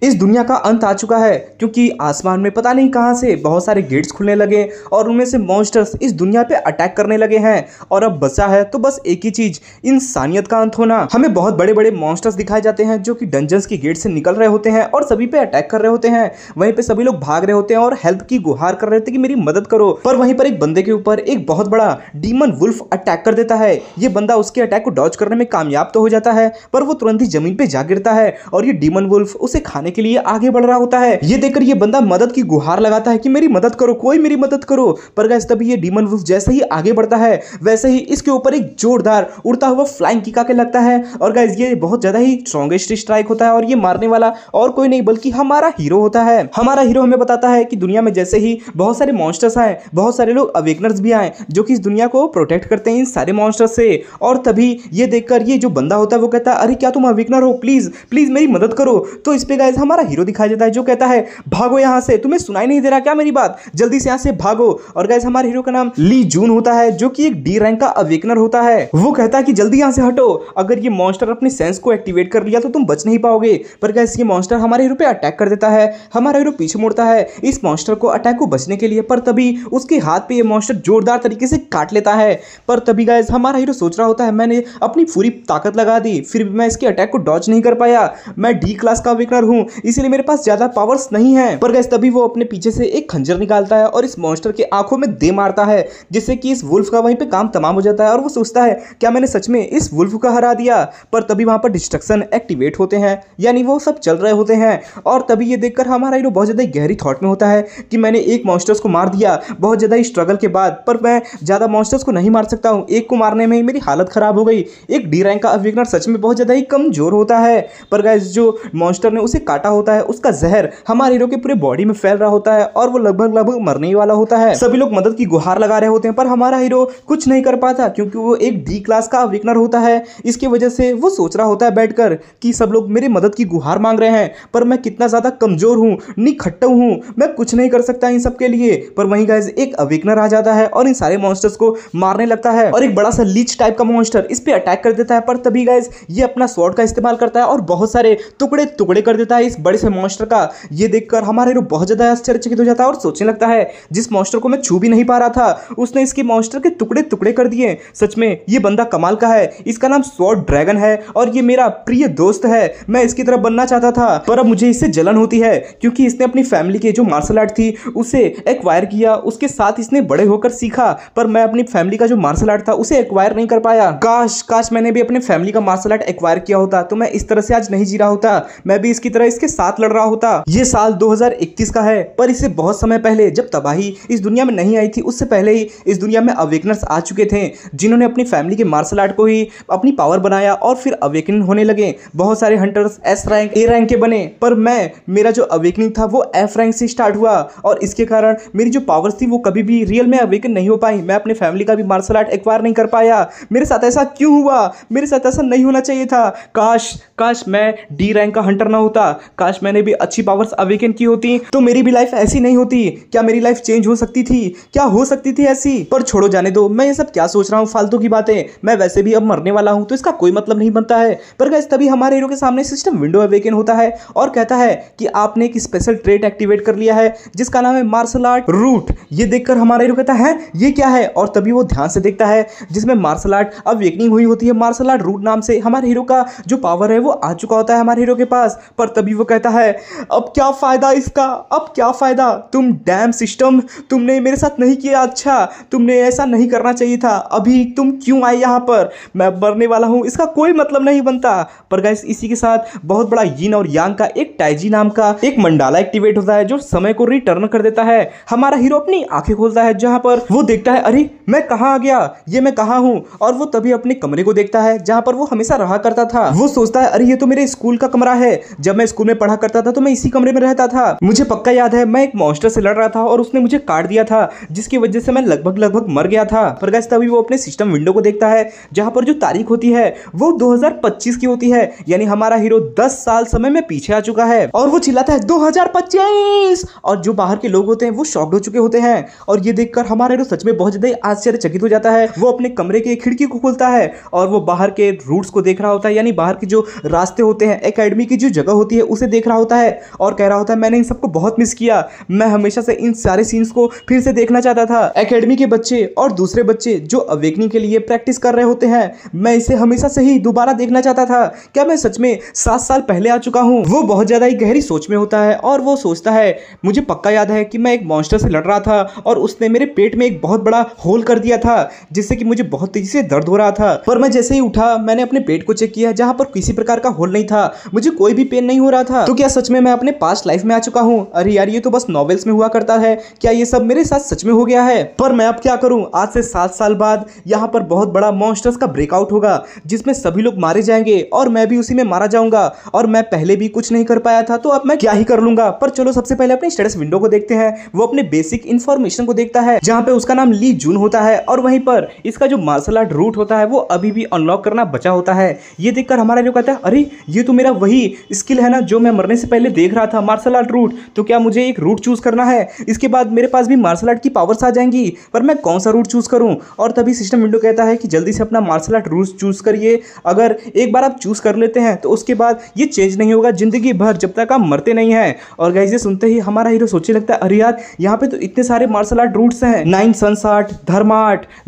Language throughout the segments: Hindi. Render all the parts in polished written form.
इस दुनिया का अंत आ चुका है, क्योंकि आसमान में पता नहीं कहां से बहुत सारे गेट्स खुलने लगे और उनमें से मॉन्स्टर्स इस दुनिया पे अटैक करने लगे हैं। और अब बचा है तो बस एक ही चीज, इंसानियत का अंत होना। हमें बहुत बड़े बड़े मॉन्स्टर्स दिखाए जाते हैं जो कि डंजन्स की गेट से निकल रहे होते हैं और सभी पे अटैक कर रहे होते हैं। वहीं पे सभी लोग भाग रहे होते हैं और हेल्प की गुहार कर रहे थे कि मेरी मदद करो। पर वहीं पर एक बंदे के ऊपर एक बहुत बड़ा डीमन वुल्फ अटैक कर देता है। ये बंदा उसके अटैक को डॉज करने में कामयाब तो हो जाता है, पर वो तुरंत ही जमीन पे जा गिरता है और ये डीमन वुल्फ उसे खाने के लिए आगे बढ़ रहा होता है। ये देखकर ये बंदा मदद की गुहार लगाता है कि मेरी मदद करो, कोई मेरी मदद करो। पर गाइस तभी ये डीमन वुल्फ जैसे ही आगे बढ़ता है वैसे ही इसके ऊपर एक जोरदार उड़ता हुआ फ्लाइंग किक आके लगता है। और गाइस ये बहुत ज्यादा ही स्ट्रॉन्गेस्ट स्ट्राइक होता है और ये मारने वाला और कोई नहीं बल्कि हमारा हीरो होता है। हमारा हीरो हमें बताता है कि दुनिया में जैसे ही बहुत सारे मॉन्स्टर्स आए, बहुत सारे लोग अवेकनर्स भी आए जो कि इस दुनिया को प्रोटेक्ट करते हैं इन सारे मॉन्स्टर्स से। और तभी ये देखकर ये जो बंदा होता है वो कहता है अरे क्या तुम अवेकनर हो, प्लीज प्लीज मेरी मदद करो। तो इस पे गाइस हमारा हीरो दिखाया जाता है जो कहता है भागो यहाँ से, तुम्हें सुनाई नहीं दे रहा क्या मेरी बात, जल्दी से यहाँ से भागो। और गाइस हमारे हीरो का नाम ली जून होता है जो कि एक डी रैंक का अवेकनर होता है। वो कहता है कि जल्दी यहाँ से हटो, अगर ये मॉन्स्टर अपने सेंस को एक्टिवेट कर लिया तो तुम बच नहीं पाओगे। पर गाइस ये मॉन्स्टर हमारे हीरो पे अटैक कर देता है। हमारा हीरो पीछे मुड़ता है इस मॉन्स्टर को अटैक को बचने के लिए, पर तभी उसके हाथ पे ये मॉन्स्टर जोरदार तरीके से काट लेता है। पर तभी गाइस हमारा हीरो सोच रहा होता है मैंने अपनी पूरी ताकत लगा दी फिर भी मैं इसके अटैक को डॉज नहीं कर पाया, मैं डी क्लास का अवेकनर हूं इसलिए मेरे पास ज्यादा पावर्स नहीं है। पर गाइस तभी वो अपने पीछे से एक खंजर निकालता है और इस मॉन्स्टर के आंखों में दे मारता है, जिससे कि इस वुल्फ का वहीं पे काम तमाम हो जाता है। और वो सोचता है क्या मैंने सच में इस वुल्फ को हरा दिया। पर तभी वहां पर डिस्ट्रक्शन एक्टिवेट होते हैं, यानी वो सब चल रहे होते हैं। और तभी ये देखकर हमारा हीरो बहुत ज्यादा गहरी थॉट में होता है कि मैंने एक मॉन्स्टर्स को मार दिया बहुत ज्यादा स्ट्रगल के बाद, पर मैं ज्यादा मॉन्स्टर्स को नहीं मार सकता हूं, एक को मारने में ही मेरी हालत खराब हो गई। एक डी रैंक का अवेकनर सच में बहुत ज्यादा ही कमजोर होता है। पर गाइस जो मॉन्स्टर ने उसे काटा होता है उसका जहर हमारे हीरो के पूरे बॉडी में फैल रहा होता है और वो लगभग मरने ही वाला होता है। सभी लोग मदद की गुहार लगा रहे होते हैं पर हमारा हीरो कुछ नहीं कर पाता क्योंकि वो एक डी क्लास का अवेकनर होता है। इसकी वजह से वो सोच रहा होता है बैठकर कि सब लोग मेरी मदद की गुहार मांग रहे हैं पर मैं कितना ज्यादा कमजोर हूं, निखट्टा हूं, मैं कुछ नहीं कर सकता इन सब के लिए। पर वहीं गाइस एक अवेकनर आ जाता है और इन सारे मॉन्स्टर्स को मारने लगता है और एक बड़ा सा लीच टाइप का मॉन्स्टर इस पे अटैक कर देता है। पर तभी गाइस ये अपना स्वॉर्ड का इस्तेमाल करता है और बहुत सारे टुकड़े टुकड़े कर देता है इस बड़े से मॉन्स्टर का। ये देखकर हमारा हीरो बहुत ज्यादा आश्चर्यचकित हो जाता है और सोचने लगता है जिस मॉन्स्टर को मैं छू भी नहीं पा रहा था उसने इसके मॉन्स्टर के टुकड़े टुकड़े कर दिए। सच में ये बंदा कमाल का है, इसका नाम स्वॉर्ड ड्रैगन है और ये मेरा प्रिय दोस्त है, मैं इसकी तरह बनना चाहता था पर अब मुझे इससे जलन होती है क्योंकि इसने अपनी फैमिली के जो मार्शल आर्ट थी उसे एक्वायर किया, उसके साथ इसने बड़े होकर सीखा, पर मैं अपनी फैमिली का जो मार्शल आर्ट था उसे एक्वायर नहीं कर पाया। काश मैंने भी अपने फैमिली का मार्शल आर्ट एक्वायर किया होता तो मैं इस तरह से आज नहीं जी रहा होता, मैं भी इसकी तरह इसके साथ लड़ रहा होता। ये साल 2031 का है पर इससे बहुत समय पहले जब तबाही इस दुनिया में नहीं आई थी उससे पहले ही इस दुनिया में अवेकनर्स आ चुके थे जिन्होंने अपनी फैमिली के मार्शल आर्ट को ही अपनी पावर बनाया और फिर अवेकनिंग होने लगे। बहुत सारे hunters S rank A rank के बने पर मेरा जो अवेकनिंग था वो एफ रैंक से स्टार्ट हुआ और इसके कारण मेरी जो पावर्स थी वो कभी भी रियल में अवेकन नहीं हो पाई, मैं अपने फैमिली का भी मार्शल आर्ट एक्वायर नहीं कर पाया। मेरे साथ ऐसा क्यों हुआ, मेरे साथ ऐसा नहीं होना चाहिए था। काश मैं डी रैंक का हंटर ना होता, काश मैंने भी अच्छी पावर्स अवेकन की होती तो मेरी भी लाइफ ऐसी नहीं होती। क्या मेरी लाइफ चेंज हो सकती थी, क्या हो सकती थी ऐसी। पर छोड़ो जाने दो, मैं ये सब क्या सोच रहा हूँ फालतू की बातें, मैं वैसे भी अब मरने वाला हूँ तो इसका कोई मतलब नहीं बनता है। पर गाइस तभी हमारे हीरो के सामने सिस्टम विंडो अवेकन होता है और कहता है कि आपने एक स्पेशल ट्रेट एक्टिवेट कर लिया है जिसका नाम है मार्शल आर्ट रूट। ये देखकर हमारा हीरो कहता है ये क्या है और तभी वो ध्यान से देखता है जिसमें मार्शल आर्ट अवेकनिंग हुई होती है। मार्शल आर्ट रूट नाम से हमारे हीरो का जो पावर है वो आ चुका होता है हमारे हीरो के पास। पर तभी वो कहता है अब क्या फायदा इसका, अब क्या फायदा, तुम डैम सिस्टम तुमने मेरे साथ नहीं किया, अच्छा तुमने ऐसा नहीं करना चाहिए था, अभी तुम क्यों आए यहाँ पर, मैं मरने वाला हूँ, इसका कोई मतलब नहीं बनता। पर गाइस इसी के साथ बहुत बड़ा यिन और यांग का एक टाइजी नाम का एक मंडाला एक्टिवेट होता है जो समय को रिटर्न कर देता है। हमारा हीरो अपनी आंखें खोलता है जहां पर वो देखता है अरे मैं कहां आ गया, ये मैं कहां हूं। और वो तभी अपने कमरे को देखता है जहां पर वो हमेशा रहा करता था। वो सोचता है अरे ये तो मेरे स्कूल का कमरा है, जब मैं स्कूल में पढ़ा करता था तो मैं इसी कमरे में रहता था, मुझे पक्का याद है मैं एक मॉन्स्टर से लड़ रहा था और उसने मुझे काट दिया था जिसकी वजह से मैं लगभग मर गया था। पर गाइस तभी वो अपने सिस्टम विंडो को देखता है जहां पर जो तारीख होती है वो 2025 की होती है, यानी हमारा हीरो 10 साल समय में पीछे आ चुका है और वो चिल्लाता है 2025 और जो बाहर के लोग होते हैं वो शॉक्ड हो चुके होते हैं। और ये देखकर हमारा हीरो सच में बहुत ज्यादा आश्चर्यचकित हो जाता है। वो अपने कमरे के खिड़की को खोलता है और वो बाहर के रूट्स को देख रहा होता है, यानी बाहर के जो रास्ते होते हैं, एकेडमी की जो जगह होती है उसे देख रहा होता है और कह रहा होता है मैंने इन सबको बहुत मिस किया, मैं हमेशा से इन सारे सीन्स को फिर से देखना चाहता था। एकेडमी के बच्चे और दूसरे बच्चे जो अवेकनिंग के लिए प्रैक्टिस कर रहे होते हैं, मैं इसे हमेशा से ही दोबारा देखना चाहता था। क्या मैं सच में 7 साल पहले आ चुका हूँ? वो बहुत ज्यादा ही गहरी सोच में होता है और वो सोचता है मुझे पक्का याद है कि मैं एक मॉन्स्टर से लड़ रहा था और उसने मेरे पेट में एक बहुत बड़ा होल कर दिया था जिससे कि मुझे बहुत तेजी से दर्द हो रहा था। पर मैं जैसे ही उठा मैंने अपने पेट को चेक किया जहां पर किसी प्रकार का होल नहीं था, मुझे कोई भी पेन नहीं हो रहा था। तो क्या सच में मैं अपने पास्ट लाइफ में आ चुका हूँ? अरे यार ये तो बस नॉवेल्स में हुआ करता है, क्या ये सब मेरे साथ सच में हो गया है? पर मैं अब क्या करूं, आज से 7 साल बाद यहाँ पर बहुत बड़ा मॉन्स्टर्स का ब्रेकआउट होगा जिसमें सभी लोग मारे जाएंगे और मैं भी उसी में मारा जाऊंगा और मैं पहले भी कुछ नहीं कर पाया था तो अब मैं क्या ही कर लूंगा। पर चलो सबसे पहले अपने स्टेटस विंडो को देखते हैं। वो अपने बेसिक इंफॉर्मेशन को देखता है जहां पे उसका नाम ली जून होता है और वहीं पर इसका जो मार्शल आर्ट रूट होता है वो अभी भी अनलॉक करना बचा होता है। ये देखकर हमारा जो कहता है अरे ये तो मेरा वही स्किल है ना जो मैं मरने से पहले देख रहा था, मार्शल आर्ट रूट। तो क्या मुझे एक रूट चूज करना है? इसके बाद मेरे पास भी मार्शल आर्ट की पावर्स आ जाएंगी, पर मैं कौन सा रूट चूज करूं? और तभी सिस्टम विंडो कहता है कि जल्दी से अपना मार्शल आर्ट रूट चूज करिए। अगर एक बार आप चूज कर लेते हैं तो उसके बाद ये चेंज नहीं होगा जिंदगी भर जब तक आप मरते नहीं हैं। और गाइस ये सुनते ही हमारा हीरो सोचने लगता है अरे यार यहाँ पे तो इतने सारे मार्शल आर्ट रूट्स हैं, 9 सन्स आर्ट,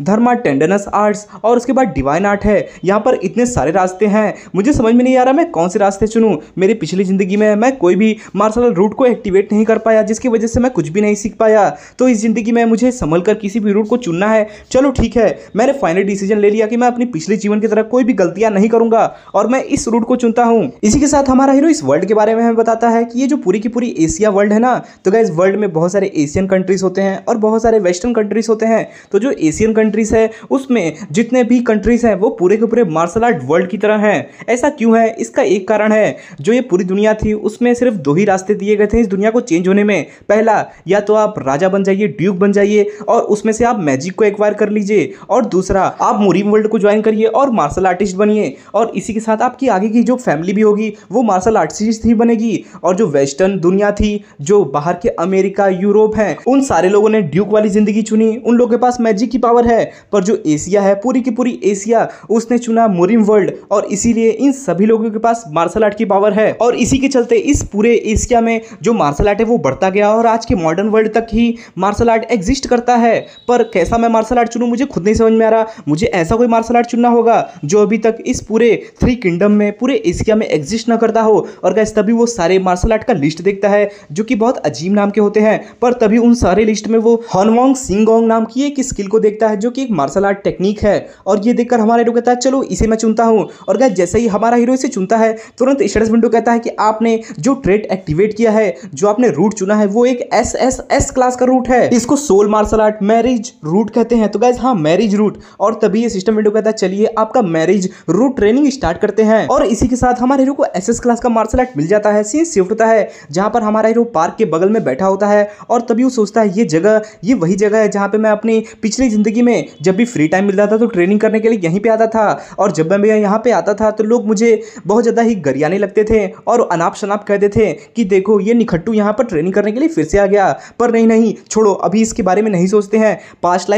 धर्मा टेंडनस आर्ट्स और उसके बाद डिवाइन आर्ट है। यहाँ पर इतने सारे रास्ते हैं, मुझे समझ में नहीं आ रहा मैं कौन से रास्ते चुनूं। मेरी पिछली जिंदगी में मैं कोई भी मार्शल आर्ट रूट को एक्टिवेट नहीं कर पाया जिसकी वजह से मैं कुछ भी नहीं सीख पाया। तो इस जिंदगी में मुझे संभल कर किसी भी रूट को चुनना है। चलो ठीक है, मैंने फाइनल डिसीजन ले लिया कि मैं अपनी पिछले जीवन की तरह कोई भी गलतियां नहीं करूंगा और मैं इस रूट को चुनता हूं। इसी के साथ हमारा हीरो इस वर्ल्ड के बारे में हमें बताता है कि ये जो पूरी की पूरी एशिया वर्ल्ड है ना, तो गाइस वर्ल्ड में बहुत सारे एशियन कंट्रीज होते हैं और बहुत सारे वेस्टर्न कंट्रीज होते हैं। तो जो एशियन कंट्रीज है उसमें जितने भी कंट्रीज हैं वो पूरे के पूरे मार्शल आर्ट वर्ल्ड की तरह हैं। ऐसा क्यों है? इसका एक कारण है, जो ये पूरी दुनिया थी उसमें सिर्फ 2 ही रास्ते दिए गए थे इस दुनिया को चेंज होने में। पहला, या तो आप राजा बन जाइए, ड्यूक बन जाइए और उसमें से आप मैजिक को एक्वायर कर लीजिए, और दूसरा आप मुरीम वर्ल्ड को ज्वाइन करिए और मार्शल आर्टिस्ट बनिए। और इसी के साथ आपकी आगे की जो फैमिली भी होगी वो मार्शल आर्टिस्ट ही बनेगी। और जो वेस्टर्न दुनिया थी, जो बाहर के अमेरिका, यूरोप हैं, उन सारे लोगों ने ड्यूक वाली जिंदगी चुनी, उन लोगों के पास मैजिक की पावर है। पर जो एशिया है, पूरी की पूरी एशिया, उसने चुना मुरीम वर्ल्ड और इसीलिए इन सभी लोगों के पास मार्शल आर्ट की पावर है। और इसी के चलते इस पूरे एशिया में जो मार्शल आर्ट है वो बढ़ता गया और आज के मॉडर्न वर्ल्ड तक ही मार्शल आर्ट एग्जिस्ट करता है। पर कैसा मैं मार्शल आर्ट चुनूं, मुझे खुद नहीं समझ में आ रहा। मुझे ऐसा कोई मार्शल आर्ट चुनना होगा जो अभी तक इस पूरे 3 किंगडम में, पूरे एशिया में एग्जिस्ट ना करता हो। और गाइस तभी वो सारे मार्शल आर्ट का लिस्ट देखता है जो कि बहुत अजीब नाम के होते हैं। पर तभी उन सारे लिस्ट में वो हॉनवोंग सिंगोंग नाम की एक स्किल को देखता है जो कि एक मार्शल आर्ट टेक्निक है। और ये देखकर हमारा हीरो कहता है चलो इसे मैं चुनता हूं। और गाइस जैसे ही हमारा हीरो इसे चुनता है तुरंत स्टेटस विंडो कहता है कि आपने जो ट्रेड एक्टिवेट किया है, जो आपने रूट चुना है वो एक एस क्लास का रूट है। इसको soul martial art marriage root कहते हैं। तो गाइस हाँ, मैरिज रूट। और तभी ये सिस्टम विंडो कहता है चलिए आपका मैरिज रूट ट्रेनिंग स्टार्ट करते हैं। और इसी के साथ हमारे हीरो को एस क्लास का मार्शल आर्ट मिल जाता है। सीन शिफ्ट होता है जहां पर हमारा हीरो पार्क के बगल में बैठा होता है और तभी वो सोचता है ये वही जगह है जहां पे मैं अपनी पिछली जिंदगी में जब भी फ्री टाइम मिलता था तो ट्रेनिंग करने के लिए यहीं पे आता था। और जब मैं यहाँ पे आता था तो लोग मुझे बहुत ज्यादा ही गरियाने लगते थे और अनाप शनाप कहते थे कि देखो ये निखट्टू यहाँ पर ट्रेनिंग करने के लिए फिर से आ गया। पर नहीं, छोड़ो, अभी इसके बारे में नहीं सोचते हैं। पास्ट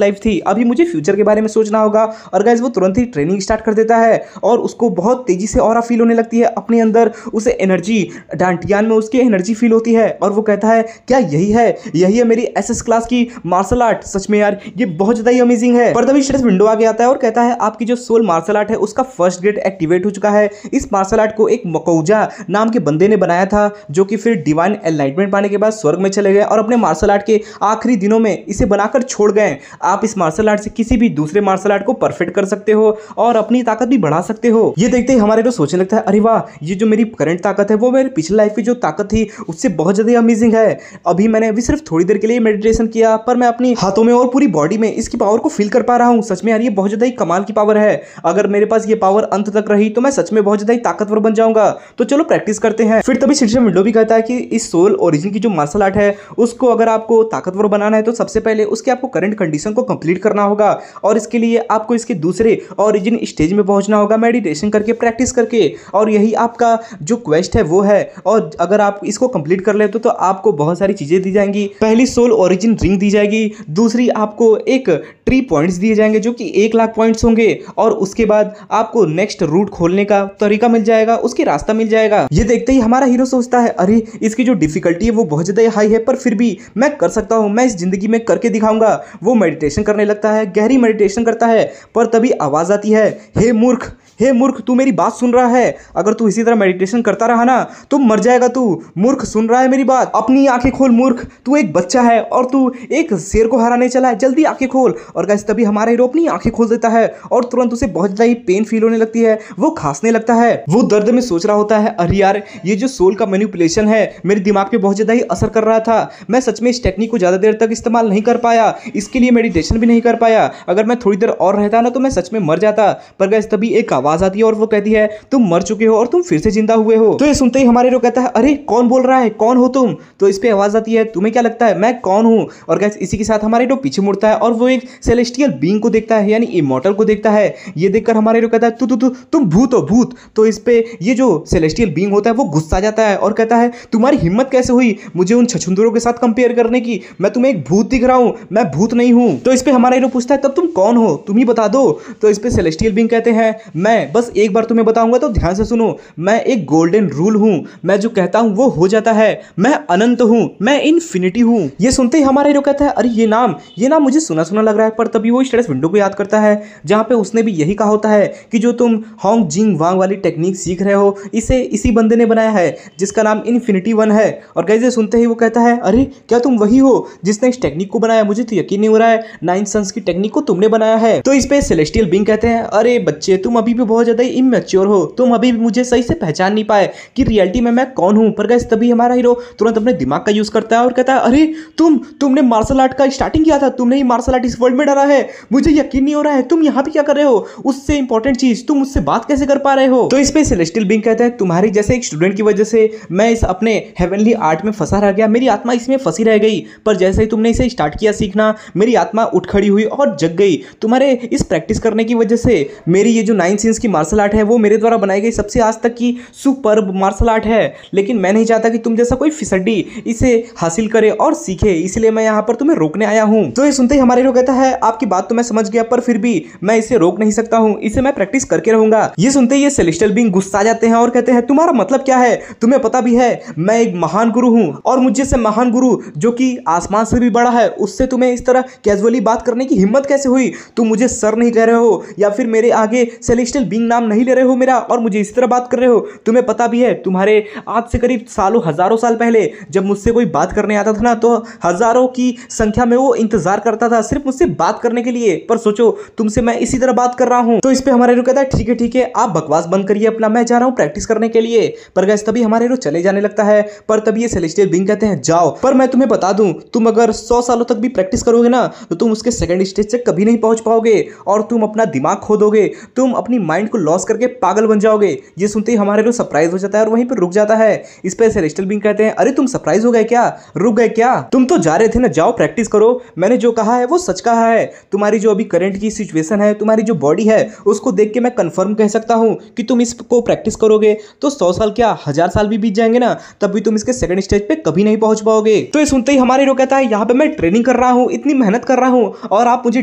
लाइफ थी, अभी मुझे फ्यूचर के बारे में सोचना होगा। और गाइस वो तुरंत ही ट्रेनिंग स्टार्ट कर देता है और उसको बहुत तेजी से ऑरा फील होने लगती है अपने अंदर। उसे एनर्जी, डांटियान में उसकी एनर्जी फील होती है और वो कहता है क्या यही है मेरी एसएस क्लास की मार्शल आर्ट? सच में यार ये बहुत ज्यादा ही अमेजिंग है। पर तभी स्टेटस विंडो आगे आता है और कहता है आपकी जो सोल मार्शल आर्ट है उसका फर्स्ट ग्रेड एक्टिवेट हो चुका है। इस मार्शल आर्ट को एक मकौजा नाम के बंदे ने बनाया था जो कि फिर डिवाइन एनलाइटमेंट पाने के बाद स्वर्ग में चले गए और अपने मार्शल आर्ट के आखिरी दिनों में इसे बनाकर छोड़ गए। आप इस मार्शल आर्ट से किसी भी दूसरे मार्शल आर्ट को परफेक्ट कर सकते हो और अपनी ताकत भी बढ़ा सकते हो। ये देखते ही हमारे को सोचने लगता है अरे वाह, ये जो मेरी करंट ताकत है वो मेरी पिछली लाइफ की जो ताकत थी उससे बहुत ज्यादा अमेजिंग है। अभी मैंने सिर्फ थोड़ी देर के लिए मेडिटेशन किया पर मैं अपनी हाथों में और पूरी बॉडी में इसकी पावर को फील कर पा रहा हूं। सच में यार ये बहुत ज्यादा ही कमाल की पावर है। अगर मेरे पास ये पावर अंत तक रही तो मैं सच में बहुत ज्यादा ही ताकतवर बन जाऊंगा। तो चलो प्रैक्टिस करते हैं। फिर तभी सिस्टम विंडो भी कहता है कि इस सोल ओरिजिन की जो मार्शल आर्ट है उसको अगर आपको ताकतवर बनाना है तो सबसे पहले उसके आपको करंट कंडीशन को कंप्लीट करना होगा और इसके लिए आपको इसके दूसरे ओरिजिन स्टेज में पहुंचना होगा मेडिटेशन करके, प्रैक्टिस करके। और यही आपका जो क्वेस्ट है वो है। और अगर आप इसको कंप्लीट कर लेते तो आपको बहुत सारी चीजें दी जाएंगी। पहली सोल ओरिजिन रिंग दी जाएगी, दूसरी आपको एक ट्री पॉइंट्स दिए जाएंगे जो कि 1 लाख पॉइंट्स होंगे और उसके बाद आपको नेक्स्ट रूट खोलने का तरीका मिल जाएगा, उसके रास्ता मिल जाएगा। जाएगा। ये देखते ही हमारा हीरो सोचता है अरे इसकी जो डिफिकल्टी है वो बहुत ज्यादा हाई है, पर फिर भी मैं कर सकता हूँ, मैं इस जिंदगी में करके दिखाऊंगा। वो मेडिटेशन करने लगता है, गहरी मेडिटेशन करता है, पर तभी आवाज आती है, हे मूर्ख, हे मूर्ख, तू मेरी बात सुन रहा है? अगर तू इसी तरह मेडिटेशन करता रहा ना तो मर जाएगा तू। मूर्ख, सुन रहा है मेरी बात? अपनी आंखें खोल मूर्ख, तू एक बच्चा है और तू एक शेर को हराने चला है, जल्दी आंखें खोल। और गाइस तभी हमारा हीरो अपनी आंखें खोल देता है और तुरंत उसे बहुत ज्यादा पेन फील होने लगती है, वो खांसने लगता है। वो दर्द में सोच रहा होता है अरे यार ये जो सोल का मैनिपुलेशन है मेरे दिमाग पे बहुत ज्यादा ही असर कर रहा था, मैं सच में इस टेक्निक को ज्यादा देर तक इस्तेमाल नहीं कर पाया, इसके लिए मेडिटेशन भी नहीं कर पाया, अगर मैं थोड़ी देर और रहता ना तो मैं सच में मर जाता। पर गाइस तभी एक आवाज आती है और वो कहती है तुम मर चुके हो और तुम फिर से जिंदा हुए हो। तो ये सुनते ही हमारे हीरो कहता है अरे कौन बोल रहा है, कौन हो तुम? तो इस पे आवाज आती है तुम्हें क्या लगता है मैं कौन हूं? और गाइस इसी के साथ हमारे हीरो पीछे मुड़ता है और वो एक सेलेस्टियल बीइंग को देखता है, यानी इमॉर्टल को देखता है। ये देखकर हमारे हीरो कहता है तुम भूत हो, भूत। तो इस पे ये जो सेलेस्टियल बीइंग होता है वो गुस्सा जाता है और कहता है तुम्हारी हिम्मत कैसे हुई मुझे उन छछुंदरों के साथ कंपेयर करने की, मैं तुम्हें एक भूत दिख रहा हूं, मैं भूत नहीं हूं। तो इस पे हमारा हीरो पूछता है तब तुम कौन हो, तुम ही बता दो। तो इस पे सेलेस्टियल बीइंग कहते हैं मैं बस एक बार तुम्हें बताऊंगा तो ध्यान से सुनो, मैं एक गोल्डन रूल हूं, मैं जो कहता हूं वो हो जाता है, मैं अनंत हूं, मैं इन्फिनिटी हूं। ये सुनते ही हमारा हीरो कहता है अरे ये नाम मुझे सुना सुना लग रहा है। पर तभी वो स्टेटस विंडो को याद करता है जहां पे उसने भी यही कहा होता है कि जो तुम होंग जिंग वांग वाली टेक्निक सीख रहे हो इसे इसी बंदे ने बनाया है जिसका नाम इन्फिनिटी वन है। और गाइस ये सुनते ही वो कहता है अरे क्या तुम वही हो जिसने इस टेक्निक को बनाया? मुझे तो यकीन नहीं हो रहा है नाइन सन्स की टेक्निक को तुमने बनाया है। तो इस पे सेलेस्टियल बीइंग कहते हैं अरे बच्चे तुम अभी भी बहुत ज्यादा इमैच्योर हो, तुम अभी भी मुझे सही से पहचान नहीं पाए कि रियलिटी में मैं कौन हूं। पर गाइस तभी हमारा हीरो तुरंत अपने दिमाग का यूज करता है और कहता है अरे तुमने मार्शल आर्ट का स्टार्टिंग किया था, तुमने ही मार्शल आर्ट इस वर्ल्ड में डाला है, मुझे यकीन नहीं हो रहा है तुम यहाँ पे क्या कर रहे हो? उससे इंपॉर्टेंट चीज तुम मुझसे बात कैसे कर पा रहे हो? तो इस पे सेलेस्टियल बीइंग कहते हैं तुम्हारी जैसे एक स्टूडेंट की वजह से मैं इस अपने हेवनली आर्ट में फंसा रह गया, मेरी आत्मा इसमें फंसी रह गई, पर जैसे ही तुमने इसे स्टार्ट किया सीखना मेरी आत्मा उठ खड़ी हुई और जग गई। तुम्हारे इस प्रैक्टिस करने की वजह से मेरी ये जो नाइन सिंस की मार्शल आर्ट है वो मेरे द्वारा बनाई गई सबसे आज तक की सुपर्ब मार्शल आर्ट है, लेकिन मैं नहीं चाहता कि तुम जैसा कोई फिसड्डी इसे हासिल करे और सीखे, इसलिए मैं यहाँ पर तुम्हें रोकने आया हूँ। तो ये सुनते ही हमारे हीरो कहता है आपकी बात तो मैं समझ गया पर फिर भी मैं इसे रोक नहीं सकता हूँ, इसे मैं प्रैक्टिस करके रहूंगा। ये सुनते ही ये सेलेस्टियल बीइंग गुस्सा जाते हैं और कहते हैं तुम्हारा मतलब क्या है? तुम्हें पता भी है मैं एक महान गुरु हूँ और मुझे से महान गुरु जो कि आसमान से भी बड़ा है उससे तुम्हें इस तरह कैजुअली बात करने की हिम्मत कैसे हुई? तुम मुझे सर नहीं कह रहे हो या फिर मेरे आगे सेलेस्टियल बीइंग नाम नहीं ले रहे हो मेरा और मुझे इस तरह बात कर रहे हो। तुम्हें पता भी है तुम्हारे आज से करीब सालों हजारों साल पहले जब मुझसे कोई बात करने आता था ना तो हजारों की संख्या में वो इंतजार करता था सिर्फ मुझसे बात करने के लिए, पर सोचो तुमसे मैं इसी तरह बात कर रहा हूं। तो इस पे हमारे हीरो कहता है ठीक है आप बकवास बंद करिए अपना, मैं जा रहा हूं प्रैक्टिस करने के लिए। पर गाइस तभी हमारे हीरो चले जाने लगता है, पर तभी ये सेलेस्टियल बीइंग कहते हैं जाओ, पर मैं तुम्हें बता दूं तुम अगर 100 सालों तक भी प्रैक्टिस करोगे ना तो तुम उसके सेकंड स्टेज से कभी नहीं पहुंच पाओगे और तुम अपना दिमाग खो दोगे, तुम अपनी माइंड को लॉस करके पागल बन जाओगे। ये सुनते ही हमारे हीरो सरप्राइज हो जाता है और वहीं पर रुक जाता है। इस पे सेलेस्टियल बीइंग कहते हैं अरे तुम सरप्राइज हो गए क्या, रुक गए क्या? तुम तो जा रहे थे ना, जाओ प्रैक्टिस करो, मैंने जो कहा है वो सच कहा है। तुम्हारी जो अभी करंट की सिचुएशन है, तुम्हारी जो बॉडी है उसको देख के मैं कंफर्म कह सकता हूं कि तुम इसको प्रैक्टिस करोगे तो 100 साल क्या 1000 साल भी बीत जाएंगे ना तब भी तुम इसके सेकंड स्टेज पे कभी नहीं पहुंच पाओगे। तो ये सुनते ही हमारे हीरो कहता है यहाँ पे मैं ट्रेनिंग कर रहा हूँ, इतनी मेहनत कर रहा हूँ और आप मुझे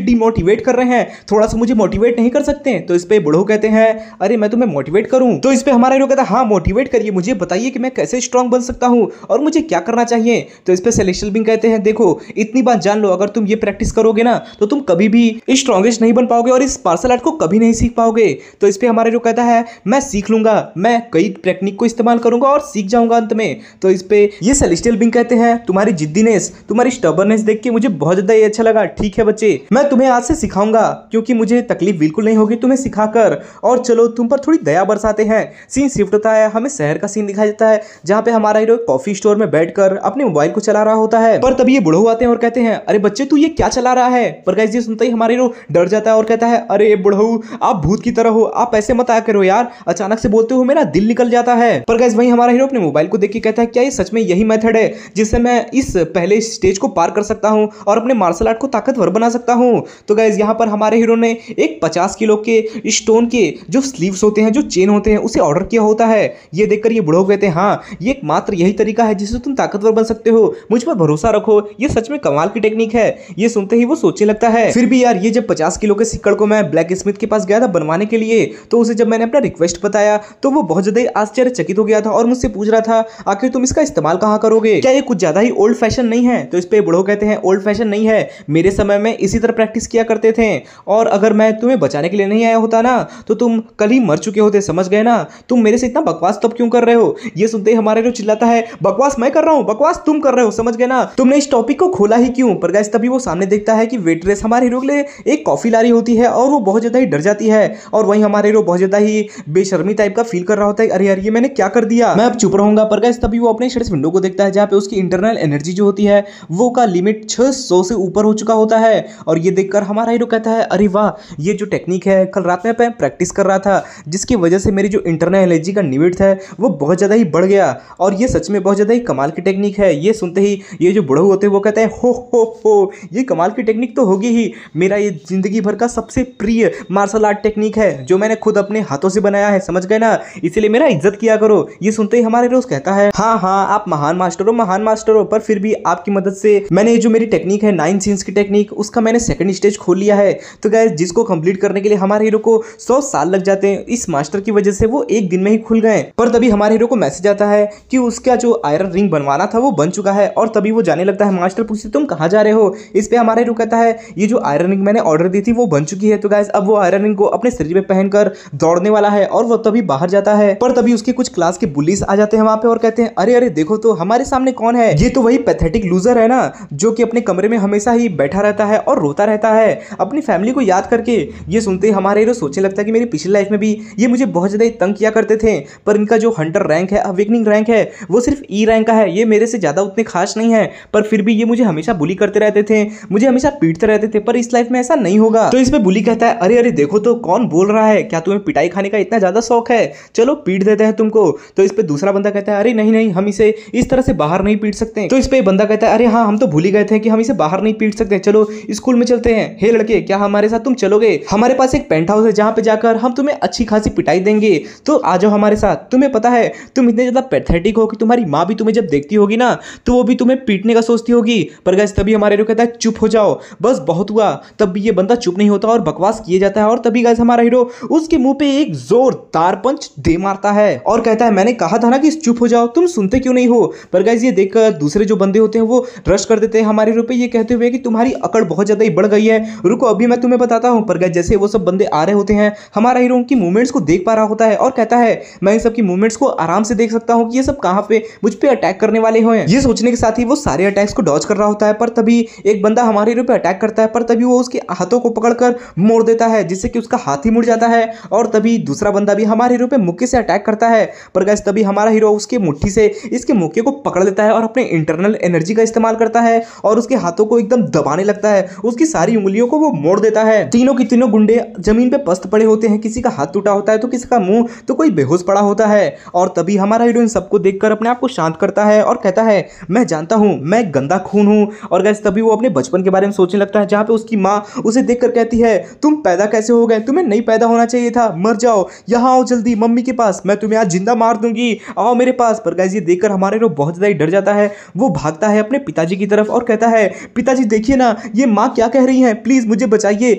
डिमोटिवेट कर रहे हैं, थोड़ा सा मुझे मोटिवेट नहीं कर सकते? तो इस पे बुढ़ो कहते हैं अरे मैं तुम्हें मोटिवेट करूं? तो इस पे हमारा हीरो कहता है हाँ मोटिवेट करिए, मुझे बताइए कि मैं कैसे स्ट्रांग बन सकता हूं और मुझे क्या करना चाहिए। तो इस पे सेलेस्टियल बीइंग कहते हैं देखो इतनी बात जान लो, अगर तुम ये प्रैक्टिस करोगे ना तो तुम कभी भी स्ट्रॉन्गेस्ट नहीं बन पाओगे और इस मार्शल आर्ट को कभी नहीं सीख पाओगे। तो इस पे हमारे हीरो कहता है मैं सीख लूंगा, मैं कई टेक्निक को इस्तेमाल करूंगा और सीख जाऊंगा अंत में। तो इस पे ये सेलेस्टियल बीइंग कहते हैं तुम्हारी जिद्दीनेस, तुम्हारी स्टबर्नेस देख के मुझे बहुत ज्यादा अच्छा लगा, ठीक है बच्चे मैं तुम्हें आज से सिखाऊंगा क्योंकि मुझे तकलीफ बिल्कुल नहीं होगी तुम्हें सिखाकर, और चलो तुम पर थोड़ी दया बरसाते हैं। सीन शिफ्ट होता है, हमें शहर का सीन दिखाया जाता है जहां पे हमारा हीरो कॉफी स्टोर में बैठकर अपने मोबाइल को चला रहा होता है। पर तभी ये बुढ़ऊ आते हैं और कहते हैं अरे बच्चे तू ये क्या चला रहा है? पर गाइस ये सुनते ही हमारा हीरो डर जाता है और कहता है अरे बुढ़ऊ आप भूत की तरह हो, आप ऐसे मत आया करो यार, अचानक से बोलते हो मेरा दिल निकल जाता है। पर गाइस वहीं हमारा हीरो अपने मोबाइल को देख के कहता है क्या ये सच में यही मेथड है जिससे मैं इस पहले स्टेज को पार कर सकता हूं और अपने मार्शल आर्ट को ताकतवर बना सकता हूं? तो गाइस यहाँ पर हमारे हीरो ने एक 50 किलो के स्टोन के जो स्लीव्स होते हैं, जो चेन होते हैं, उसे ऑर्डर किया होता है। ये देखकर ये बुढ़ऊ कहते हैं हाँ ये एकमात्र यही तरीका है जिससे तुम ताकतवर बन सकते हो, मुझ पर भरोसा रखो, ये सच में कमाल की टेक्निक है। ये सुनते ही वो सोचने लगता है फिर भी यार ये जब 50 किलो के सिक्कड़ को मैं ब्लैक स्मिथ के पास गया था बनवाने के लिए, तो उसे जब मैंने अपना रिक्वेस्ट बताया तो वो बहुत ज्यादा आश्चर्यचकित हो गया था और मुझसे पूछ रहा था आखिर तुम इसका इस्तेमाल कहाँ करोगे, क्या ये कुछ ज्यादा ही ओल्ड फैशन नहीं है। तो इस पे बुढ़ऊ कहते हैं ओल्ड फैशन नहीं है, मेरे समय में इसी तरह प्रैक्टिस किया करते थे और अगर मैं तुम्हें बचाने के लिए नहीं आया होता ना तो तुम कल ही मर चुके होते, समझ गए ना। तुम मेरे से इतना बकवास तब क्यों कर रहे हो। ये सुनते ही हमारे हीरो चिल्लाता है बकवास मैं कर रहा हूँ, बकवास तुम कर रहे हो, समझ गए ना, तुमने इस टॉपिक को खोला ही क्यों। पर गाइस तभी वो सामने देखता है कि वेट्रेस हमारे हीरो के लिए एक कॉफी ला रही होती है और वो बहुत ज्यादा ही डर जाती है और वहीं हमारे हीरो बहुत ज्यादा ही बेशर्मी टाइप का फील कर रहा होता है, अरे यार ये मैंने क्या कर दिया, मैं अब चुप रहूंगा। पर गाइस तभी वो अपने शटर विंडो को देखता है जहाँ पे उसकी इंटरनल एनर्जी जो होती है वो का लिमिट 600 से ऊपर हो चुका होता है और ये देखकर हमारा हीरो कहता है अरे वाह ये जो टेक्निक है कल रात में मैं प्रैक्टिस कर रहा था जिसकी वजह से मेरी जो इंटरनल एनर्जी का लिमिट है वो बहुत ज़्यादा ही बढ़ गया और ये सच में बहुत ज़्यादा ही कमाल की टेक्निक है। ये सुनते ही ये जो बुढ़ऊ होते हैं वो कहते हैं हो ये कमाल की टेक्निक तो होगी ही, मेरा ये जिंदगी भर का सबसे प्रिय मार्शल आर्ट टेक्निक है जो मैंने खुद अपने हाथों से बनाया है, समझ गए ना, इसीलिए मेरा इज्जत किया करो। ये सुनते ही हमारे रोज कहता है हाँ आप महान मास्टर हो पर फिर भी आपकी मदद से मैंने जो मेरी टेक्निक है 9 सीन्स की टेक्निक उसका मैंने सेकंड स्टेज खोल लिया है। तो गाइस जिसको कंप्लीट करने के लिए हमारे हीरो को 100 साल लग जाते हैं इस मास्टर की वजह से वो एक दिन में ही खुल गए। पर तभी हमारे हीरो को मैसेज आता है कि उसका जो आयरन रिंग बनवाना था वो बन चुका है और तभी वो जाने लगता है। मास्टर पूछते तुम कहाँ जा रहे हो। इस पे हमारे हीरो कहता है ये जो आयरन रिंग मैंने ऑर्डर दी थी वो बन चुकी है। तो गाइस अब वो आयरन रिंग को अपने शरीर में पहनकर दौड़ने वाला है और वो तभी बाहर जाता है। पर तभी उसके कुछ क्लास के बुलीज आ जाते हैं वहां पे और कहते हैं अरे देखो तो हमारे सामने कौन है, ये तो वही पैथेटिक लूजर है ना जो कि अपने कमरे में हमेशा ही बैठा रहता है और रोता रहता है अपनी फैमिली को याद करके। ये सुनते ही हमारे हीरो सोचने लगता है कि मेरी पिछली लाइफ में भी ये मुझे बहुत ज्यादा तंग किया करते थे पर इनका जो हंटर रैंक है अवेकनिंग रैंक है वो सिर्फ ई रैंक का है, ये मेरे से ज्यादा उतने खास नहीं है पर फिर भी ये मुझे हमेशा बुली करते रहते थे, मुझे हमेशा पीटते रहते थे पर इस लाइफ में ऐसा नहीं होगा। तो इसमें बुली कहता है अरे देखो तो कौन बोल रहा है, क्या तुम्हें पिटाई खाने का इतना ज्यादा शौक है, चलो पीट देते हैं तुमको। तो इस पे दूसरा बंदा कहता है अरे नहीं हम इसे इस तरह से बाहर नहीं पीट सकते। तो इस पे बंदा कहता है अरे हाँ हम तो भूल ही गए थे कि हम इसे बाहर नहीं पीट सकते, चलो स्कूल में चलते हैं। हे लड़के क्या हमारे साथ तुम चलोगे, हमारे पास एक पेंट हाउस है जहाँ पे जाकर हम तुम्हें अच्छी खासी पिटाई देंगे, तो आ जाओ हमारे साथ। तुम्हें पता है तुम इतने ज्यादा पैथेटिक हो कि तुम्हारी माँ भी तुम्हें जब देखती होगी ना तो वो भी तुम्हें पीटने का सोचती होगी। पर गाइस तभी हमारे हीरो कहता है चुप हो जाओ बस बहुत हुआ। तब भी ये बंदा चुप नहीं होता और बकवास किए जाता है और तभी गाइस हमारा हीरो उसके मुंह पे एक जोरदार पंच दे मारता है और कहता है मैंने कहा था ना कि चुप हो जाओ, तुम सुनते क्यों नहीं हो। पर गाइस ये देखकर दूसरे जो बंदे होते हैं वो रश कर देते हैं हमारे हीरो पे ये कहते हुए कि तुम्हारी अकड़ बहुत ज्यादा ही बढ़ गई है, रुको अभी मैं तुम्हें बताता हूं। पर गाइस जैसे वो सब बंदे आ रहे होते हैं हमारा हीरो उनकी मूवमेंट्स को देख पा रहा होता है और कहता है मैं इन सबकी मूवमेंट्स को आराम से देख सकता हूं कि ये सब कहां पे मुझ पे अटैक करने वाले हैं। ये सोचने के साथ ही वो सारे अटैक्स को डॉज कर रहा होता है पर तभी एक बंदा हमारे हीरो पे अटैक करता है पर तभी वो उसके हाथों को पकड़कर मोड़ देता है जिससे कि उसका हाथ ही मुड़ जाता है और तभी दूसरा बंदा भी हमारे हीरो पे मुक्के से अटैक करता है। पर गाइस तभी हमारा हीरो उसके मुट्ठी से इसके मुक्के को पकड़ लेता है और अपने इंटरनल एनर्जी का इस्तेमाल करता है और उसके हाथों को एकदम दबाने लगता है, उसकी सारी उंगलियों को वो मोड़ देता है। तीनों की तीनों गुंडे जमीन पे पस्त पड़े होते हैं, किसी का हाथ टूटा होता है तो किसी का मुंह तो कोई बेहोश पड़ा होता है और तभी हमारा हीरो इन सबको देखकर अपने आप को शांत करता है और कहता है मैं जानता हूं मैं गंदा खून हूं। और गाइस तभी वो अपने बचपन के बारे में सोचने लगता है जहां पे उसकी माँ उसे देखकर कहती है तुम पैदा कैसे हो गए, तुम्हें नहीं पैदा होना चाहिए था, मर जाओ, यहाँ आओ जल्दी मम्मी के पास, मैं तुम्हें आज जिंदा मार दूंगी, आओ मेरे पास। पर गाइस ये देखकर हमारे हीरो बहुत ज्यादा डर जाता है, वो भागता है अपने पिताजी की तरफ और कहता है पिताजी देखिए ना ये माँ क्या कह रही है, प्लीज मुझे बचाइए,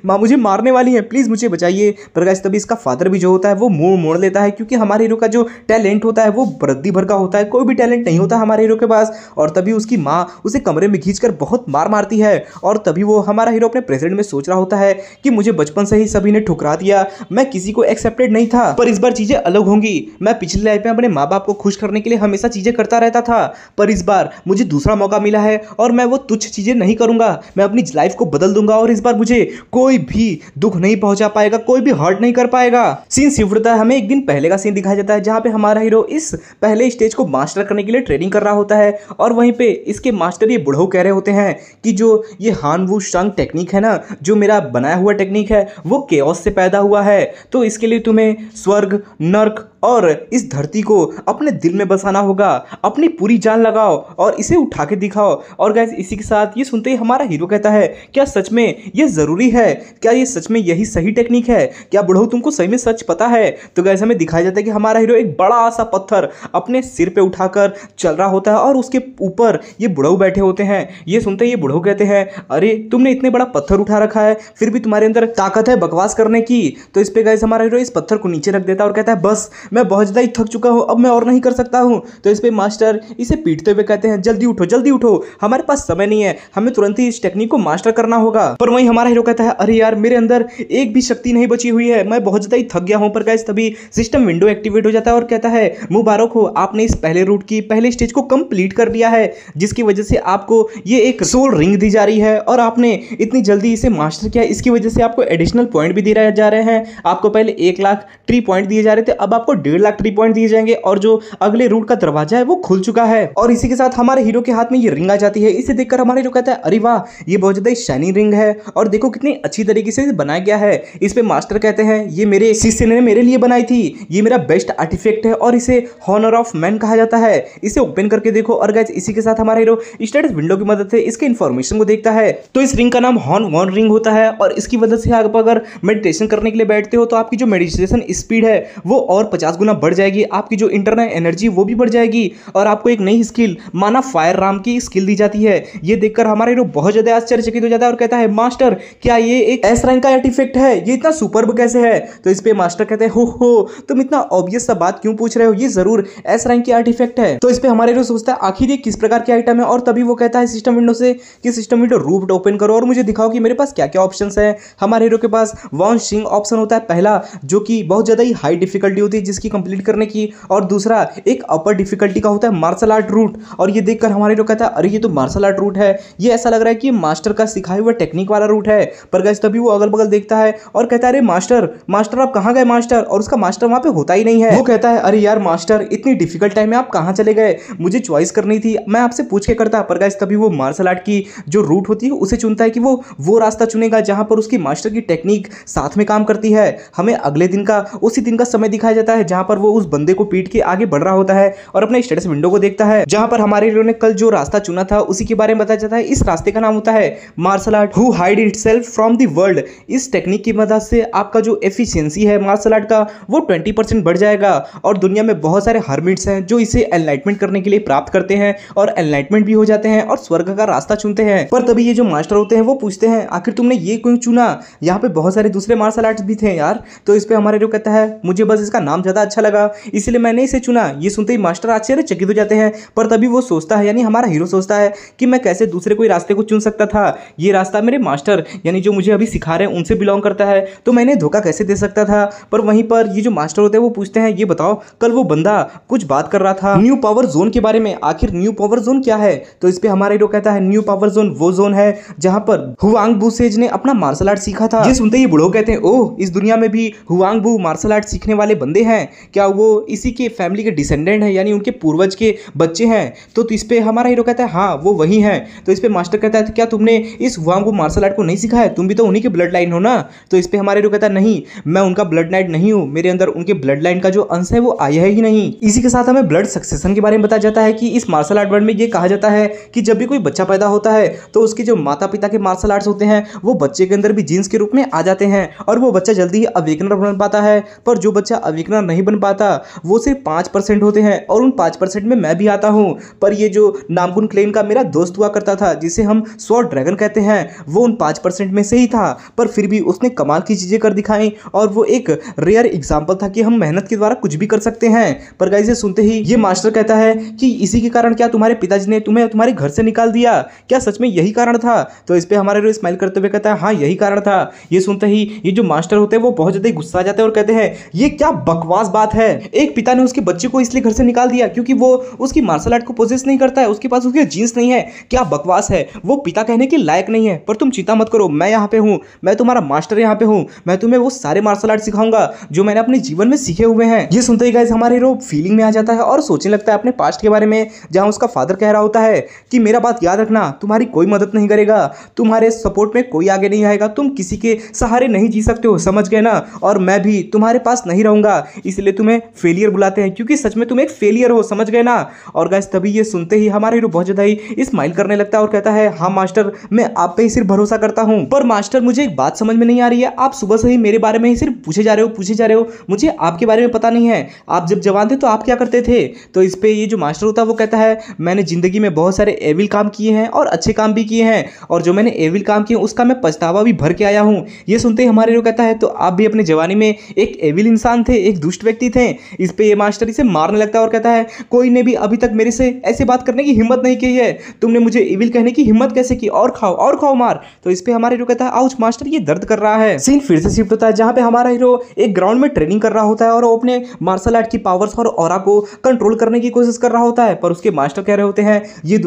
माँ मुझे मारने वाली है, प्लीज मुझे बचाइए। पर गाइस तभी इसका फादर भी जो होता है वो मुंह मोड़ लेता है क्योंकि हमारे हीरो का जो टैलेंट होता है वो रद्दी भर का होता है, कोई भी टैलेंट नहीं होता हमारे हीरो के पास। और तभी उसकी माँ उसे कमरे में खींचकर बहुत मार मारती है और तभी वो हमारा हीरो अपने प्रेजेंट में सोच रहा होता है कि मुझे बचपन से ही सभी ने ठुकरा दिया, मैं किसी को एक्सेप्टेड नहीं था पर इस बार चीजें अलग होंगी, मैं पिछली लाइफ में अपने माँ बाप को खुश करने के लिए हमेशा चीजें करता रहता था पर इस बार मुझे दूसरा मौका मिला है और मैं वो तुच्छ चीजें नहीं करूंगा, मैं अपनी लाइफ को बदल दूंगा और इस बार मुझे कोई भी दुख नहीं पहुंचा पाएगा, कोई भी हर्ट नहीं कर पाएगा। सीन शिफ्ट होता है, हमें एक दिन पहले का सीन दिखाया जाता है जहां पे हमारा हीरो इस पहले स्टेज को मास्टर करने के लिए ट्रेनिंग कर रहा होता है और वहीं पे इसके मास्टर ये बुढ़ऊ कह रहे होते हैं कि जो ये हान वू शांग टेक्निक है ना, जो मेरा बनाया हुआ टेक्निक है वो केओस से पैदा हुआ है, तो इसके लिए तुम्हें स्वर्ग नर्क और इस धरती को अपने दिल में बसाना होगा, अपनी पूरी जान लगाओ और इसे उठा के दिखाओ। और गाइस इसी के साथ ये सुनते ही हमारा हीरो कहता है क्या सच में ये जरूरी है, क्या ये सच में यही सही टेक्निक है, क्या बुढ़ऊ तुमको सही में सच पता है? तो गाइस हमें दिखाया जाता है कि हमारा हीरो एक बड़ा सा पत्थर अपने सिर पे उठाकर चल रहा होता है और उसके ऊपर ये बुढ़ऊ बैठे होते हैं। ये सुनते ही ये बुढ़ऊ कहते हैं, अरे तुमने इतने बड़ा पत्थर उठा रखा है, फिर भी तुम्हारे अंदर ताकत है बकवास करने की। तो इस पे गाइस हमारा हीरो इस पत्थर को नीचे रख देता है और कहता है, बस मैं बहुत ज्यादा ही थक चुका हूं, अब मैं और नहीं कर सकता हूं। तो इस पे मास्टर इसे पीटते हुए कहते हैं, जल्दी उठो, हमारे पास समय नहीं है, हमें तुरंत ही इस टेक्निक को मास्टर करना होगा। पर वहीं हमारा हीरो कहता है, अरे यार मेरे अंदर एक भी शक्ति नहीं बची हुई है, मैं बहुत ज्यादा ही थक गया हूं। पर गाइस तभी सिस्टम विंडो एक्टिवेट हो जाता है और कहता है, मुबारक हो, आपने इस पहले रूट की पहले स्टेज को कंप्लीट कर लिया है, जिसकी वजह से आपको ये एक सोल रिंग दी जा रही है और आपने इतनी जल्दी इसे मास्टर किया, इसकी वजह से आपको एडिशनल पॉइंट भी दिए जा रहे हैं। आपको पहले 1 लाख ट्री पॉइंट दिए जा रहे थे, अब आपको 1.5 लाख ट्री पॉइंट दिए जाएंगे और जो अगले रूट का दरवाजा है वो खुल चुका है। और इसी के साथ हमारे हीरो के हाथ में ये रिंग आ जाती है। इसे देखकर हमारे हीरो कहता है, अरे वाह, ये बहुत ज्यादा शाइनिंग रिंग है और देखो कितनी अच्छी तरीके से बनाया गया है। इस पे मास्टर कहते हैं, ये मेरे शिष्य ने मेरे लिए बनाई थी, ये मेरा बेस्ट आर्टिफैक्ट है और इसे हॉनर ऑफ मैन कहा जाता है। इसे ओपन करके देखो। और गाइस इसी के साथ हमारा हीरो स्टेटस विंडो की मदद से इसके इंफॉर्मेशन को देखता है। तो इस रिंग का नाम हॉर्न वन रिंग होता है और इसकी वजह से आप अगर मेडिटेशन करने के लिए बैठते हो तो आपकी जो मेडिटेशन स्पीड है वो और 50 गुना बढ़ जाएगी, आपकी जो इंटरनल एनर्जी वो भी बढ़ जाएगी और आपको एक नई स्किल माना फायर राम की स्किल दी जाती है। ये देखकर हमारा हीरो बहुत ज्यादा आश्चर्यचकित हो जाता है और कहता है, मास्टर क्या ये एक एस रैंक का आर्टिफैक्ट है, ये इतना सुपर्ब कैसे है? तो इस पे मास्टर कहते हैं, हो तुम इतना ऑब्वियस सा बात क्यों पूछ रहे हो, ये जरूर एस रैंक की आर्टिफैक्ट है। तो इस पे हमारे हीरो सोचता है आखिर ये किस प्रकार की आइटम है और तभी वो कहता है सिस्टम विंडो से कि सिस्टम विंडो रूट ओपन करो और मुझे दिखाओ कि मेरे पास क्या क्या ऑप्शंस है। हमारे हीरो के पास वन शिंग ऑप्शन होता है पहला, जो कि बहुत ज्यादा ही हाई डिफिकल्टी होती है जिसकी कंप्लीट करने की, और दूसरा एक अपर डिफिकल्टी का होता है मार्शल आर्ट रूट। और ये देखकर हमारे हीरो कहता है, अरे ये तो मार्शल आर्ट रूट है, ये ऐसा लग रहा है कि मास्टर का सिखाया हुआ टेक्निक वाला रूट है। पर गाइस तभी वो अगल बगल देखता है और कहता है, अरे मास्टर आप कहां गए मास्टर? और उसका मास्टर वहां पे होता ही नहीं है। वो कहता है, अरे यार मास्टर इतनी डिफिकल्ट टाइम में आप कहां चले गए, मुझे चॉइस करनी थी, मैं आपसे पूछ के करता। पर गाइस तभी वो मार्शल आर्ट की जो रूट होती है उसे चुनता है कि वो रास्ता चुनेगा जहां पर उसकी मास्टर की टेक्निक साथ में काम करती है। हमें अगले दिन का उसी दिन का समय दिखाया जाता है जहां पर वो उस बंदे को पीट के आगे बढ़ रहा होता है और अपने स्टेटस विंडो को देखता है जहां पर हमारे हीरो ने कल जो रास्ता चुना था उसी के बारे में बताया जाता है। इस रास्ते का नाम होता है martial art who hide itself from the world. इस टेक्निक की मदद से आपका जो एफिशिएंसी है मार्शल आर्ट का वो 20% बढ़ जाएगा और दुनिया में बहुत सारे हर्मिट्स हैं जो इसे एनलाइटमेंट करने के लिए प्राप्त करते हैं और एनलाइटमेंट भी हो जाते हैं और स्वर्ग का रास्ता चुनते हैं। पर तभी ये जो मास्टर होते हैं वो पूछते हैं, आखिर तुमने ये क्यों चुना, यहाँ पे बहुत सारे दूसरे मार्शल आर्ट्स भी थे यार। तो इस पे हमारे जो कहता है, मुझे बस इसका नाम ज्यादा अच्छा लगा इसलिए मैंने इसे चुना। ये सुनते ही मास्टर आश्चर्यचकित हो जाते हैं। पर तभी वो सोचता है, यानी हमारा हीरो सोचता है कि मैं कैसे दूसरे कोई रास्ते को चुन सकता था, ये रास्ता मेरे मास्टर यानी जो मुझे अभी सिखा रहे हैं उनसे बिलोंग करता है, तो मैंने धोखा कैसे दे सकता था। पर वहीं पर ये जो मास्टर होते हैं वो पूछते हैं, ये बताओ कल वो बंदा कुछ बात कर रहा था न्यू पावर जोन के बारे में, आखिर न्यू पावर जोन क्या है? तो इस पे हमारा हीरो कहता है, न्यू पावर जोन वो जोन है जहां पर हुआंग बू सेज ने अपना मार्शल आर्ट सीखा था। ये सुनते ही बुढ़ो कहते हैं, ओह इस दुनिया में भी हुआंग बू मार्शल आर्ट सीखने वाले बंदे हैं क्या? वो इसी के फैमिली के डिसेंडेंट है यानी उनके पूर्वज के बच्चे हैं? तो इस पे हमारा हीरो कहता है, हाँ वो वही है। तो इस पे मास्टर कहता है, क्या तुमने इस हुआंग बू मार्शल आर्ट को नहीं सीखा है? तुम भी तो उन्हीं के ब्लड लाइन हो ना। तो इस पे हमारे हीरो कहता है, नहीं मैं उनका ब्लड लाइन नहीं हूँ, मेरे अंदर उनके ब्लड लाइन का जो अंश है वो आया ही नहीं। इसी के साथ हमें ब्लड सक्सेशन के बारे में बताया जाता है कि इस मार्शल आर्ट वर्ल्ड में ये कहा जाता है कि जब भी कोई बच्चा पैदा होता है तो उसके जो माता पिता के मार्शल आर्ट्स होते हैं वो बच्चे के अंदर भी जीन्स के रूप में आ जाते हैं और वो बच्चा जल्दी ही अवेकनर बन पाता है। पर जो बच्चा अवेकनर नहीं बन पाता वो सिर्फ 5% होते हैं और उन 5% में मैं भी आता हूँ। पर ये जो नामकुन क्लेन का मेरा दोस्त हुआ करता था जिसे हम स्वॉर्ड ड्रैगन कहते हैं वो उन 5% में से ही था, पर फिर भी उसने कमाल की चीजें कर दिखाई और वो एक रेयर एग्जाम्पल था कि हम मेहनत के द्वारा कुछ भी कर सकते हैं। पर गाइस ये सुनते ही ये मास्टर कहता है कि इसी के कारण क्या तुम्हारे पिताजी ने तुम्हें तुम्हारे घर से निकाल दिया, क्या सच में यही कारण था? तो इस पे हमारे हीरो स्माइल करते हुए कहता है, हाँ यही कारण था। ये सुनते ही ये जो मास्टर होते हैं वो बहुत ज्यादा गुस्सा आ जाते हैं और कहते हैं, ये क्या बकवास बात है, एक पिता ने उसके बच्चे को इसलिए घर से निकाल दिया क्योंकि वो उसकी मार्शल आर्ट को पोजेस नहीं करता है, उसके पास उसके जीन्स नहीं है, क्या बकवास है, वो पिता कहने के लायक नहीं है। पर तुम चिंता मत करो, मैं यहाँ पे हूँ, मैं तुम्हारा मास्टर यहाँ पे हूँ, मैं तुम्हें वो सारे मार्शल आर्ट सिखाऊंगा जो मैंने अपने जीवन में सीखे हुए हैं। ये सुनते ही गाइस हमारे हीरो फीलिंग में आ जाता है और सोचने लगता है अपने पास्ट के बारे में जहाँ उसका फादर कह रहा होता है कि मेरा बात याद रखना, तुम्हारी कोई मदद नहीं करेगा, तुम्हारे सपोर्ट में कोई आगे नहीं आएगा, तुम किसी के सहारे नहीं जी सकते हो, समझ गए ना? और मैं भी तुम्हारे पास नहीं रहूंगा, इसलिए तुम्हें फेलियर बुलाते हैं क्योंकि सच में तुम एक फेलियर हो, समझ गए ना? और गाइस तभी ये सुनते ही हमारे हीरो बहुत ज्यादा ही स्माइल करने लगता है और कहता है, हाँ मास्टर मैं आप पे ही सिर्फ भरोसा करता हूँ। पर मास्टर मुझे एक बात समझ में नहीं आ रही है, आप सुबह से ही मेरे बारे में ही सिर्फ पूछे जा रहे हो, मुझे आपके बारे में पता नहीं है। आप जब जवान थे तो आप क्या करते थे? तो इस पे ये जो मास्टर होता है वो कहता है मैंने ज़िंदगी में बहुत सारे एविल काम किए हैं और अच्छे काम भी किए हैं, और जो मैंने एविल काम किए उसका मैं पछतावा भी भर के आया हूँ। ये सुनते ही हमारे हीरो कहता है तो आप भी अपने जवानी में एक एविल इंसान थे, एक दुष्ट व्यक्ति थे। इस पे ये मास्टर इसे मारने लगता है और कहता है कोई ने भी अभी तक मेरे से ऐसे बात करने की हिम्मत नहीं की है, तुमने मुझे एविल कहने की हिम्मत कैसे की, और खाओ मार। तो इस पे हमारे हीरो कहता है आउच मास्टर, ये दर्द कर रहा है। सीन फिर से शिफ्ट होता है जहां पे हमारा हीरो एक ग्राउंड में ट्रेनिंग कर रहा होता है और वो अपने मार्शल आर्ट की पावर्स और ऑरा को कंट्रोल करने की कोशिश कर रहा होता है। पर उसके मास्टर कह रहे होते हैं ये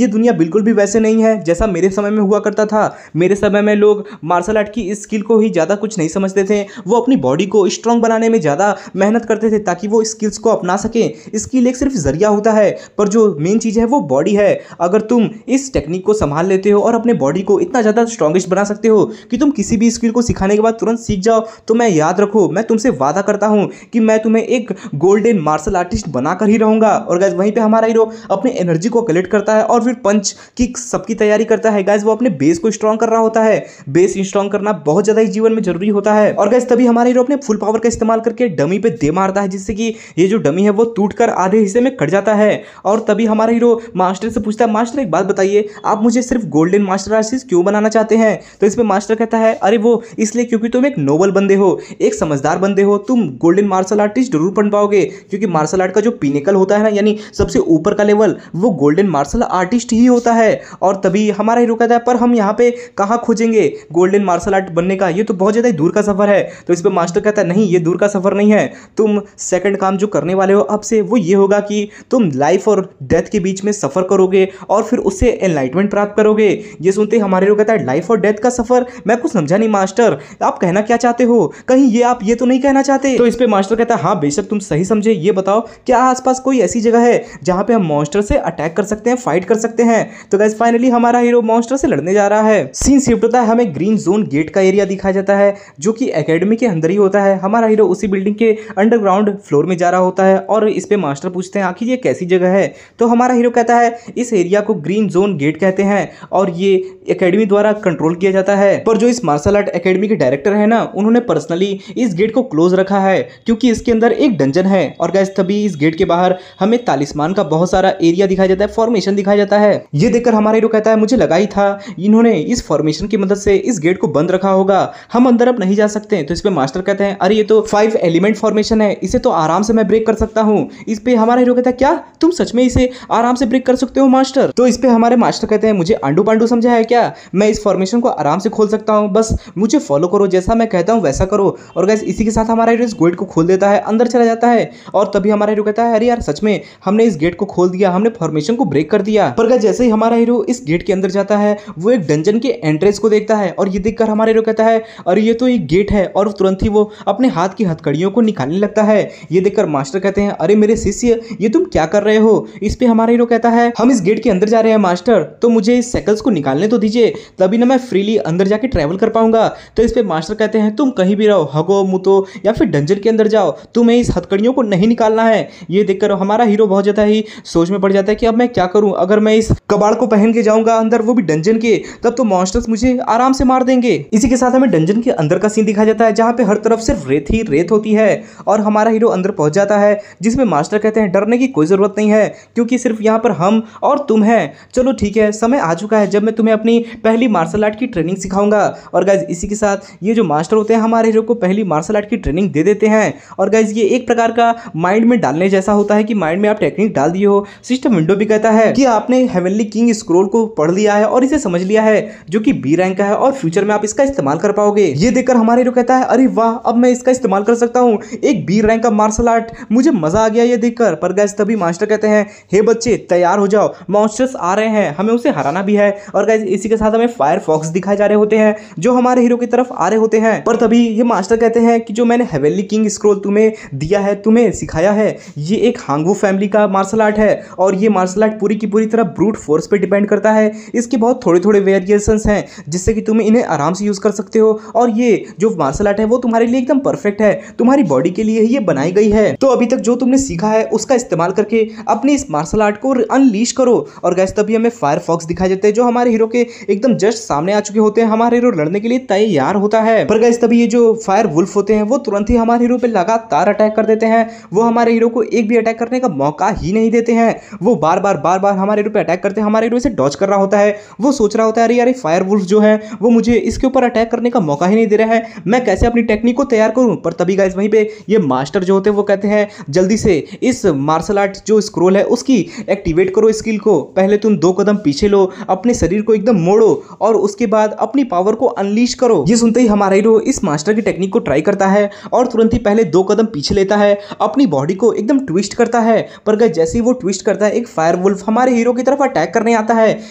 दुनिया बिल्कुल भी वैसे नहीं है जैसा मेरे समय में हुआ करता था। मेरे समय में लोग मार्शल आर्ट की इस स्किल को ही ज़्यादा कुछ नहीं समझते थे, वो अपनी बॉडी को स्ट्रांग बनाने में ज़्यादा मेहनत करते थे ताकि वो स्किल्स को अपना सकें। स्किल एक सिर्फ जरिया होता है, पर जो मेन चीज़ है वो बॉडी है। अगर तुम इस टेक्निक को संभाल लेते हो और अपने बॉडी को इतना ज़्यादा स्ट्रॉन्गेस्ट बना सकते हो कि तुम किसी भी स्किल को सिखाने के बाद तुरंत सीख जाओ, तो मैं याद रखो, मैं तुमसे वादा करता हूं कि मैं तुम्हें एक गोल्डन मार्शल आर्टिस्ट बनाकर ही रहूंगा। और गाइस वहीं पे हमारा हीरो अपनी एनर्जी को कलेक्ट करता है और फिर पंच की सबकी तैयारी करता है। गाइस वो अपने बेस को स्ट्रॉन्ग कर रहा होता है। बेस स्ट्रॉन्ग करना बहुत ज़्यादा ही जीवन में जरूरी होता है। और गाइस तभी हमारा हीरो अपने फुल पावर का इस्तेमाल करके डमी पे दे मारता है, जिससे कि ये जो डमी है वो टूटकर आधे हिस्से में कट जाता है। और तभी हमारा हीरो मास्टर से पूछता है मास्टर एक बात बताइए, आप मुझे सिर्फ गोल्डन मार्शल आर्टिस्ट क्यों बनाना चाहते हैं? तो इसमें मास्टर कहता है अरे वो इसलिए क्योंकि तुम एक नोबल बंदे हो, एक समझदार बंदे हो, तुम गोल्डन मार्शल आर्टिस्ट जरूर बन पाओगे, क्योंकि मार्शल आर्ट का जो पिनेकल होता है ना, यानी सबसे ऊपर का लेवल, वो गोल्डन मार्शल आर्टिस्ट ही होता है। और तभी हमारा हीरो कहता है पर हम यहाँ पे कहाँ खोजेंगे गोल्डन मार्शल आर्ट बनने का, ये तो बहुत ज़्यादा दूर का सफर है। तो इस पर मास्टर कहता है नहीं, ये दूर का सफर नहीं है, तुम सेकंड काम जो करने वाले हो अब से वो ये होगा कि तुम लाइफ और डेथ के बीच में सफर करोगे और फिर उससे एनलाइटमेंट प्राप्त करोगे। ये सुनते ही हमारे हीरो कहता है लाइफ और डेथ का सफर? मैं कुछ समझा नहीं मास्टर, आप कहना क्या चाहते हो? कहीं ये आप ये तो नहीं कहना चाहते? तो इस पे मास्टर कहता है हाँ बेशक तुम सही समझे, ये बताओ क्या आसपास कोई ऐसी जगह है जहां पे हम मॉन्स्टर से अटैक कर सकते हैं, फाइट कर सकते हैं? तो गाइस फाइनली हमारा हीरो मॉन्स्टर से लड़ने जा रहा है। सीन शिफ्ट होता है, हमें ग्रीन जोन गेट का एरिया दिखाया जाता है जो कि एकेडमी के अंदर ही होता है। हमारा हीरो उसी बिल्डिंग के अंडरग्राउंड फ्लोर में जा रहा होता है और इस पे मास्टर पूछते हैं आखिर ये कैसी जगह है? तो हमारा हीरो कहता है इस एरिया को ग्रीन जोन गेट कहते हैं और ये एकेडमी द्वारा कंट्रोल किया जाता है। पर जो इस मार्शल आर्ट एकेडमी के डायरेक्टर है ना, उन्होंने पर्सनली इस गेट को क्लोज रखा है क्योंकि इसके अंदर एक डंजन है। और गाइस तभी इस गेट के बाहर हमें तालिस्मान का बहुत सारा एरिया दिखाया जाता है, फॉर्मेशन दिखाया जाता है। ये देखकर हमारा हीरो कहता है मुझे लगा ही था इन्होंने इस फॉर्मेशन की मदद से इस गेट को बंद रखा होगा, हम अंदर अब नहीं जा सकते। तो इस पे मास्टर कहते हैं अरे ये तो 5 एलिमेंट फॉर्मेशन है, इसे तो आराम से मैं ब्रेक कर सकता हूँ। इस पे हमारा हीरो कहता है क्या तुम सच में इसे आराम से ब्रेक कर सकते हो मास्टर? तो इस पे हमारे मास्टर कहते हैं मुझे आंडू पांडू समझा है क्या, मैं इस फॉर्मेशन को आराम से खोल सकता हूं, बस मुझे फॉलो करो, जैसा मैं कहता हूं वैसा करो। और गाइस इसी के साथ हमारा हीरो इस गेट को खोल देता है, अंदर चला जाता है। और तभी हमारा हीरो कहता है अरे यार सच में हमने इस गेट को खोल दिया, हमने फॉर्मेशन को ब्रेक कर दिया। पर गाइस जैसे ही हमारा हीरो इस गेट के अंदर जाता है वो एक डंजन के एंट्रेंस को देखता है और ये देखकर हमारा हीरो कहता है अरे ये तो एक गेट है, और तुरंत ही वो अपने हाथ की हथकड़ियों को निकालने लगता है। ये देखकर मास्टर कहते हैं अरे मेरे शिष्य ये तुम क्या कर रहे हो? इस पे हमारा हीरो कहता है हम इस गेट के अंदर जा रहे हैं मास्टर, तो मुझे इस शैकल्स को निकालने तो दीजिए, तभी ना मैं फ्रीली अंदर जाके ट्रैवल कर पाऊंगा। तो इस पे मास्टर कहते हैं तुम कहीं भी रहो, हगो मुतो या फिर डंजन के अंदर जाओ, तुम्हें इस हथकड़ियों को नहीं निकालना है। ये देखकर हमारा हीरो बहुत ज्यादा ही सोच में पड़ जाता है कि अब मैं क्या करूं, अगर मैं इस कबाड़ को पहन के जाऊंगा अंदर, वो भी डंजन के, तब तो मॉन्स्टर्स मुझे आराम से मार देंगे। इसी के साथ हमें डंजन के अंदर का सीन दिखाया जाता है जहां पे हर तरफ सिर्फ रेत ही रेत होती है और हमारा हीरो अंदर पहुंच जाता है, जिसमें मास्टर कहते हैं डरने की कोई जरूरत नहीं है क्योंकि सिर्फ यहाँ पर हम और तुम हैं। चलो ठीक है, समय आ चुका है जब मैं तुम्हें अपनी पहली मार्शल आर्ट की ट्रेनिंग सिखाऊंगा। और गाइज इसी के साथ ये जो मास्टर होते हैं हमारे हीरो को पहली मार्शल आर्ट की ट्रेनिंग दे देते हैं। और गाइज ये एक प्रकार का माइंड में डालने जैसा होता है कि माइंड में आप टेक्निक डाल दिए हो। सिस्टम विंडो भी कहता है कि आपने हेवनली किंग स्क्रोल को पढ़ लिया है और इसे समझ लिया है, जो कि बी रैंक का है और फ्यूचर में आप इसका इस्तेमाल कर पाओगे। ये देखकर हमारे हीरो कहता है अरे वाह, अब मैं इसका इस्तेमाल कर सकता हूँ, एक बी रैंक का मार्शल आर्ट, मुझे मजा आ गया ये देखकर। पर गाइज तभी मास्टर कहते हैं हे बच्चे तैयार हो जाओ, मॉन्स्टर्स आ रहे हैं, हमें उसे हराना भी है। और गाइज इसी के साथ हमें फायर फॉक्स दिखाए जा रहे होते हैं जो हमारे हीरो की तरफ आ रहे होते हैं। पर तभी ये मास्टर कहते हैं कि जो मैंने हेवनली किंग स्क्रोल तुम्हें दिया है, तुम्हें सिखाया है, ये एक हांगवू फैमिली का मार्शल आर्ट है और ये मार्शल आर्ट पूरी की पूरी तरह ब्रूट फोर्स पे डिपेंड करता है। इसके बहुत थोड़े थोड़े वेरिएशंस हैं जिससे कि तुम इन्हें आराम से यूज कर सकते हो और ये जो मार्शल आर्ट है वो तुम्हारे लिए एकदम परफेक्ट है, तुम्हारी बॉडी के लिए ही ये बनाई गई है। तो अभी तक जो तुमने सीखा है उसका इस्तेमाल करके अपने इस मार्शल आर्ट को अनलीश करो। और गाइस तभी हमें फायर फॉक्स दिखाई देते हैं जो हमारे हीरो के एकदम जस्ट सामने आ चुके होते हैं। हमारे हीरो लड़ने के लिए तैयार होता है है। पर गाइस तभी ये जो फायर वुल्फ होते हैं वो तुरंत ही हमारे हीरो पे लगातार अटैक कर देते हैं। वो हमारे हीरो को एक भी अटैक करने का मौका ही नहीं देते हैं। वो बार बार हमारे हीरो पे अटैक करते हैं। हमारे हीरो इसे डॉज कर रहा होता है। वो सोच रहा होता है अरे यार फायर वुल्फ जो है वो मुझे इसके ऊपर अटैक करने का मौका ही नहीं दे रहा है, मैं कैसे अपनी टेक्निक को तैयार करूं। पर तभी गाइस वहीं पे ये मास्टर जो होते हैं वो कहते हैं जल्दी से इस मार्शल आर्ट जो स्क्रोल है उसकी एक्टिवेट करो स्किल को। पहले तुम 2 कदम पीछे लो, अपने शरीर को एकदम मोड़ो और उसके बाद अपनी पावर को अनलीश करो। ये सुनते ही हमारा हीरो इस मास्टर की टेक्निक को ट्राई करता है और तुरंत ही पहले 2 कदम पीछे लेता है, अपनी बॉडी को एकदम ट्विस्ट करता है। पर गाइस जैसे ही वो ट्विस्ट करता है एक फायर वुल्फ हमारे हीरो की तरफ अटैक करने आता है।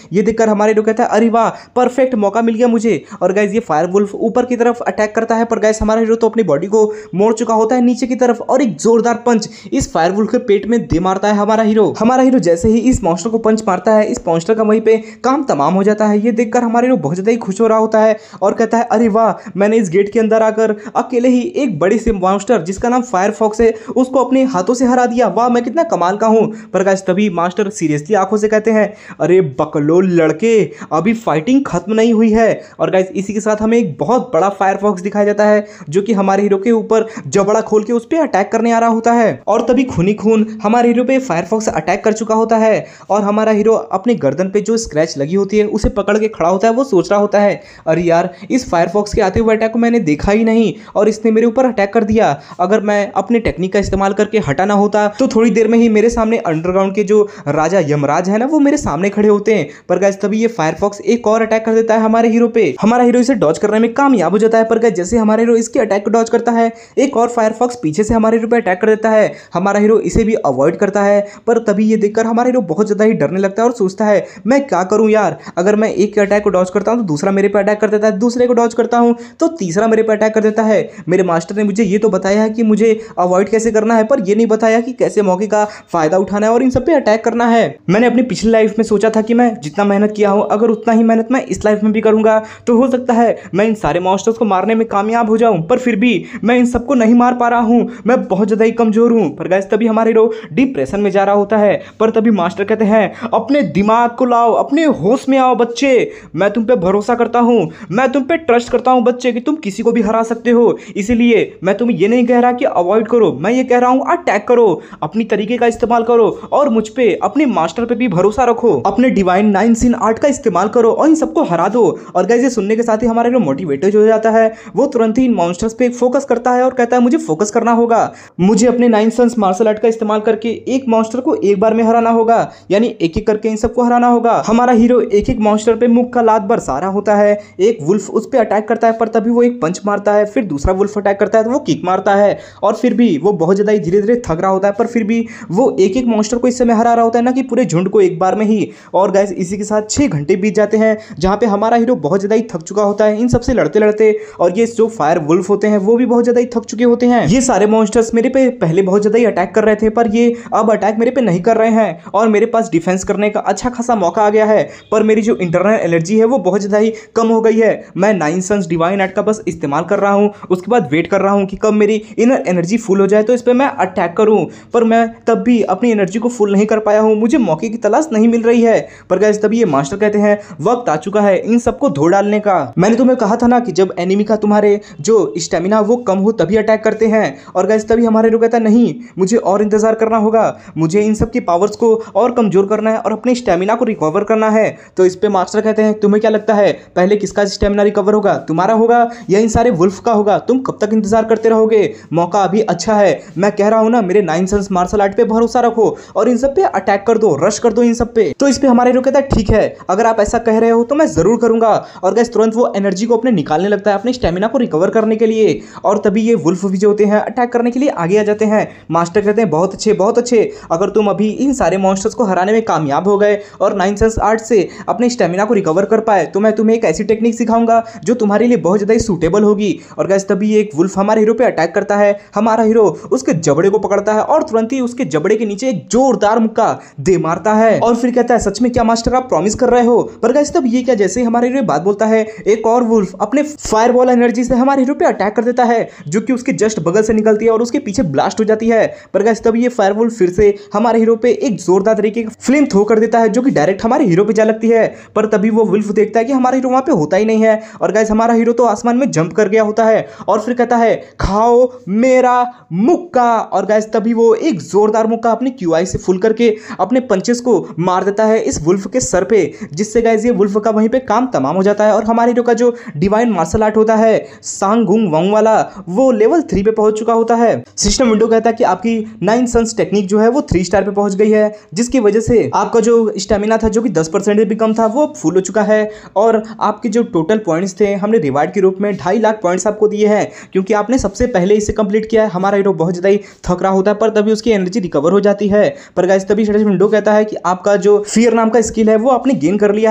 ये देखकर हमारे हीरो कहता है अरे वाह परफेक्ट मौका मिल गया मुझे। और गाइस ये फायर वुल्फ ऊपर की तरफ अटैक करता है। पर गाइस हमारा हीरो तो अपनी बॉडी को मोड़ चुका होता है नीचे की तरफ और एक जोरदार पंच इस फायर वुल्फ के पेट में दे मारता है हमारा हीरो। जैसे ही इस मॉन्स्टर को पंच मारता है इस मॉन्स्टर का वहीं पे काम तमाम हो जाता है। ये देखकर हमारे हीरो बहुत ज्यादा ही खुश हो रहा होता है और कहता है अरे वाह मैंने इस गेट के अंदर आकर अकेले ही एक बड़े से मॉन्स्टर जिसका नाम फायरफॉक्स है उसको अपने हाथों से हरा दिया, वाह मैं कितना कमाल का हूं। पर गाइस तभी मास्टर सीरियसली आंखों से कहते हैं अरे बकलोल लड़के अभी फाइटिंग खत्म नहीं हुई है। और गाइस इसी के साथ हमें एक बहुत बड़ा फायरफॉक्स दिखाया जाता है जो कि हमारे हीरो के ऊपर जबड़ा खोल के उस पर अटैक करने आ रहा होता है। और तभी खूनी खून हमारे हीरो पे फायरफॉक्स अटैक कर चुका होता है और हमारा हीरो अपने गर्दन पे जो स्क्रैच लगी होती है उसे पकड़ के खड़ा होता है। वो सोच रहा होता है अरे यार इस फायरफॉक्स के आते हुए अटैक को मैंने देखा ही नहीं और इसने मेरे ऊपर अटैक कर दिया। अगर मैं अपने टेक्निक का इस्तेमाल करके हटाना होता तो थोड़ी देर में ही मेरे सामने अंडरग्राउंड के जो राजा यमराज है ना वो मेरे सामने खड़े होते हैं। पर गाइस तभी ये फायरफॉक्स एक और अटैक कर देता है हमारे हीरो पे। हमारा हीरो इसे डॉज करने में कामयाब हो जाता है। पर गाइस जैसे हमारे हीरो इसके अटैक को डॉज करता है एक और फायरफॉक्स पीछे से हमारे हीरो पे अटैक कर देता है। हमारा हीरो इसे भी अवॉइड करता है। पर तभी ये देखकर हमारा हीरो बहुत ज्यादा ही डरने लगता है और सोचता है मैं क्या करूं यार, अगर मैं एक के अटैक को डॉज करता हूं तो दूसरा मेरे पे अटैक कर देता है, दूसरे को डॉज करता हूं तो तीसरा मेरे पे अटैक कर देता है। मेरे मास्टर ने मुझे ये तो बताया है कि मुझे अवॉइड कैसे करना है पर ये नहीं बताया कि कैसे मौके का फायदा उठाना है और इन सब पे अटैक करना है। मैंने अपनी पिछली लाइफ में सोचा था कि मैं जितना मेहनत किया हूं अगर उतना ही मेहनत मैं इस लाइफ में भी करूंगा तो हो सकता है मैं इन सारे मॉन्स्टर्स को मारने में कामयाब हो जाऊं, पर फिर भी मैं इन सबको नहीं मार पा रहा हूं, मैं बहुत ज्यादा ही कमजोर हूं। पर गाइस तभी हमारे हीरो डिप्रेशन में जा रहा होता है। पर तभी मास्टर कहते हैं अपने दिमाग को लाओ, अपने होश में आओ बच्चे, मैं तुम पे भरोसा करता हूं, मैं तुम पे ट्रस्ट करता हूं बच्चे कि तुम किसी को भी हरा सकते हो। इसीलिए मैं तुम्हें ये नहीं कह रहा कि अवॉइड करो, मैं ये कह रहा हूं अटैक करो, अपनी तरीके का इस्तेमाल करो और मुझ पे अपने मास्टर पे भी भरोसा रखो, अपने डिवाइन 9 सिन आर्ट का इस्तेमाल करो और इन सबको हरा दो। और गाइस ये सुनने के साथ ही हमारा हीरो मोटिवेटेड हो जाता है। वो तुरंत ही इन मॉन्स्टर्स पे फोकस करता है और कहता है मुझे फोकस करना होगा, मुझे अपने 9 सन्स मार्शल आर्ट का इस्तेमाल करके एक मॉन्स्टर को एक बार में हराना होगा, यानी एक एक करके इन सबको हराना होगा। हमारा हीरो एक एक मॉन्स्टर पे मुख का लात बरसा रहा होता है। एक वुल्फ उस पे अटैक करता है पर तभी वो एक पंच मारता है, फिर दूसरा वुल्फ अटैक करता है तो वो किक मारता है और फिर भी वो बहुत ज्यादा धीरे धीरे थक रहा होता है। पर फिर भी वो एक एक मॉन्स्टर को इस समय हरा रहा होता है ना कि पूरे झुंड को एक बार में ही। और गाइस इसी के साथ 6 घंटे बीत जाते हैं जहां पे हमारा हीरो बहुत ज्यादा ही थक चुका होता है इन सबसे लड़ते लड़ते। और ये जो फायर वुल्फ होते हैं वो भी बहुत ज्यादा ही थक चुके होते हैं। ये सारे मॉन्स्टर्स मेरे पे पहले बहुत ज्यादा ही अटैक कर रहे थे पर ये अब अटैक मेरे पे नहीं कर रहे हैं और मेरे पास डिफेंस करने का अच्छा खासा मौका आ गया है। पर मेरी जो इंटरनल एनर्जी है वो बहुत ज्यादा ही कम हो गई है। मैं 9 सन्स डिवाइन आर्ट का बस इस्तेमाल कर रहा हूं, उसके बाद वेट कर रहा हूं कि कब मेरी इनर एनर्जी फुल हो जाए तो इस पे मैं अटैक करूं। पर मैं तब भी अपनी एनर्जी को फुल नहीं कर पाया हूं, मुझे मौके की तलाश नहीं मिल रही है। पर गाइस तभी ये मास्टर कहते हैं वक्त आ चुका है इन सबको धो डालने का। मैंने तुम्हें कहा था ना कि जब एनिमी का तुम्हारे जो स्टेमिना वो कम हो तभी अटैक करते हैं। और गाइस तभी हमारे लोग कहता नहीं मुझे और इंतजार करना होगा, मुझे इन सब की पावर्स को और कमजोर करना है और अपने स्टेमिना को रिकवर करना है। तो इस पे मास्टर कहते हैं तुम्हें क्या लगता है पहले किसका स्टेमिना रिकवर होगा, तुम्हारा होगा या इन सारे वुल्फ का होगा? तुम कब तक इंतजार करते रहोगे? मौका अभी अच्छा है, मैं कह रहा हूं ना मेरे 9 सन्स मार्शल आर्ट पे भरोसा रखो और इन सब पे अटैक कर दो, रश कर दो इन सब पे। तो इस पे हमारे हीरो कहता है ठीक है अगर आप ऐसा कह रहे हो तो मैं जरूर करूंगा। और गाइस तुरंत वो एनर्जी को अपने निकालने लगता है अपने स्टेमिना को रिकवर करने के लिए। और तभी ये वुल्फ भी जो होते हैं अटैक करने के लिए आगे आ जाते हैं। मास्टर कहते हैं बहुत अच्छे बहुत अच्छे, अगर तुम अभी इन सारे मॉन्स्टर्स को हराने में कामयाब हो गए और 9 सन्स आर्ट से अपने स्टेमिना को रिकवर कर पाए तो मैं तुम्हें एक ऐसी टेक्निक सिखाऊंगा जो तुम्हारे लिए बहुत ज्यादा सूटेबल होगी। और गाइस तभी एक वुल्फ हमारे हीरो पे अटैक करता है। हमारा हीरो उसके जबड़े को पकड़ता है और तुरंत ही उसके जबड़े के नीचे एक जोरदार मुक्का दे मारता है और फिर कहता है सच में क्या मास्टर आप प्रॉमिस कर रहे हो? पर गाइस तब ये क्या, जैसे ही हमारे हीरो बात बोलता है एक और वुल्फ अपने फायरबॉल एनर्जी से हमारे हीरो पे अटैक कर देता है जो कि उसके जस्ट बगल से निकलती है और उसके पीछे ब्लास्ट हो जाती है। पर गाइस तब ये फायरवुल्फ फिर से हमारे हीरो पे एक जोरदार तरीके का फ्लेम थ्रो कर देता है जो कि डायरेक्ट हमारे हीरो पे जा लगती है। पर तभी वो वुल्फ देखता है कि हमारा हीरो वहां पे होता ही नहीं है और गाइस हमारा हीरो तो आसमान में जंप कर गया होता है और फिर कहता है खाओ मेरा मुक्का। और गाइस तभी वो एक जोरदार मुक्का अपनी क्यूआई से फुल करके अपने पंचेस को मार देता है इस वुल्फ के सर पे, जिससे गाइस ये वुल्फ का वहीं पे काम तमाम हो जाता है और हमारे हीरो का जो डिवाइन मार्शल आर्ट होता है सांगुंग वांग वाला वो लेवल 3 पे पहुंच चुका होता है। सिस्टम विंडो कहता है कि आपकी 9 सन्स टेक्निक जो है वो 3 स्टार पे पहुंच गई है, जिसकी वजह से आपका जो स्टेमिना था जो कि 10% भी कम था वो फुल हो चुका है और आपके जो टोटल पॉइंट्स थे हमने रिवार्ड के रूप में 2.5 लाख पॉइंट्स आपको दिए हैं, क्योंकि आपने सबसे पहले इसे कंप्लीट किया है। हमारा हीरो बहुत ज़्यादा ही थक रहा होता है पर तभी उसकी एनर्जी रिकवर हो जाती है। पर गाइस तभी सिस्टम विंडो कहता है कि आपका जो फियर नाम का स्किल है वो आपने गेन कर लिया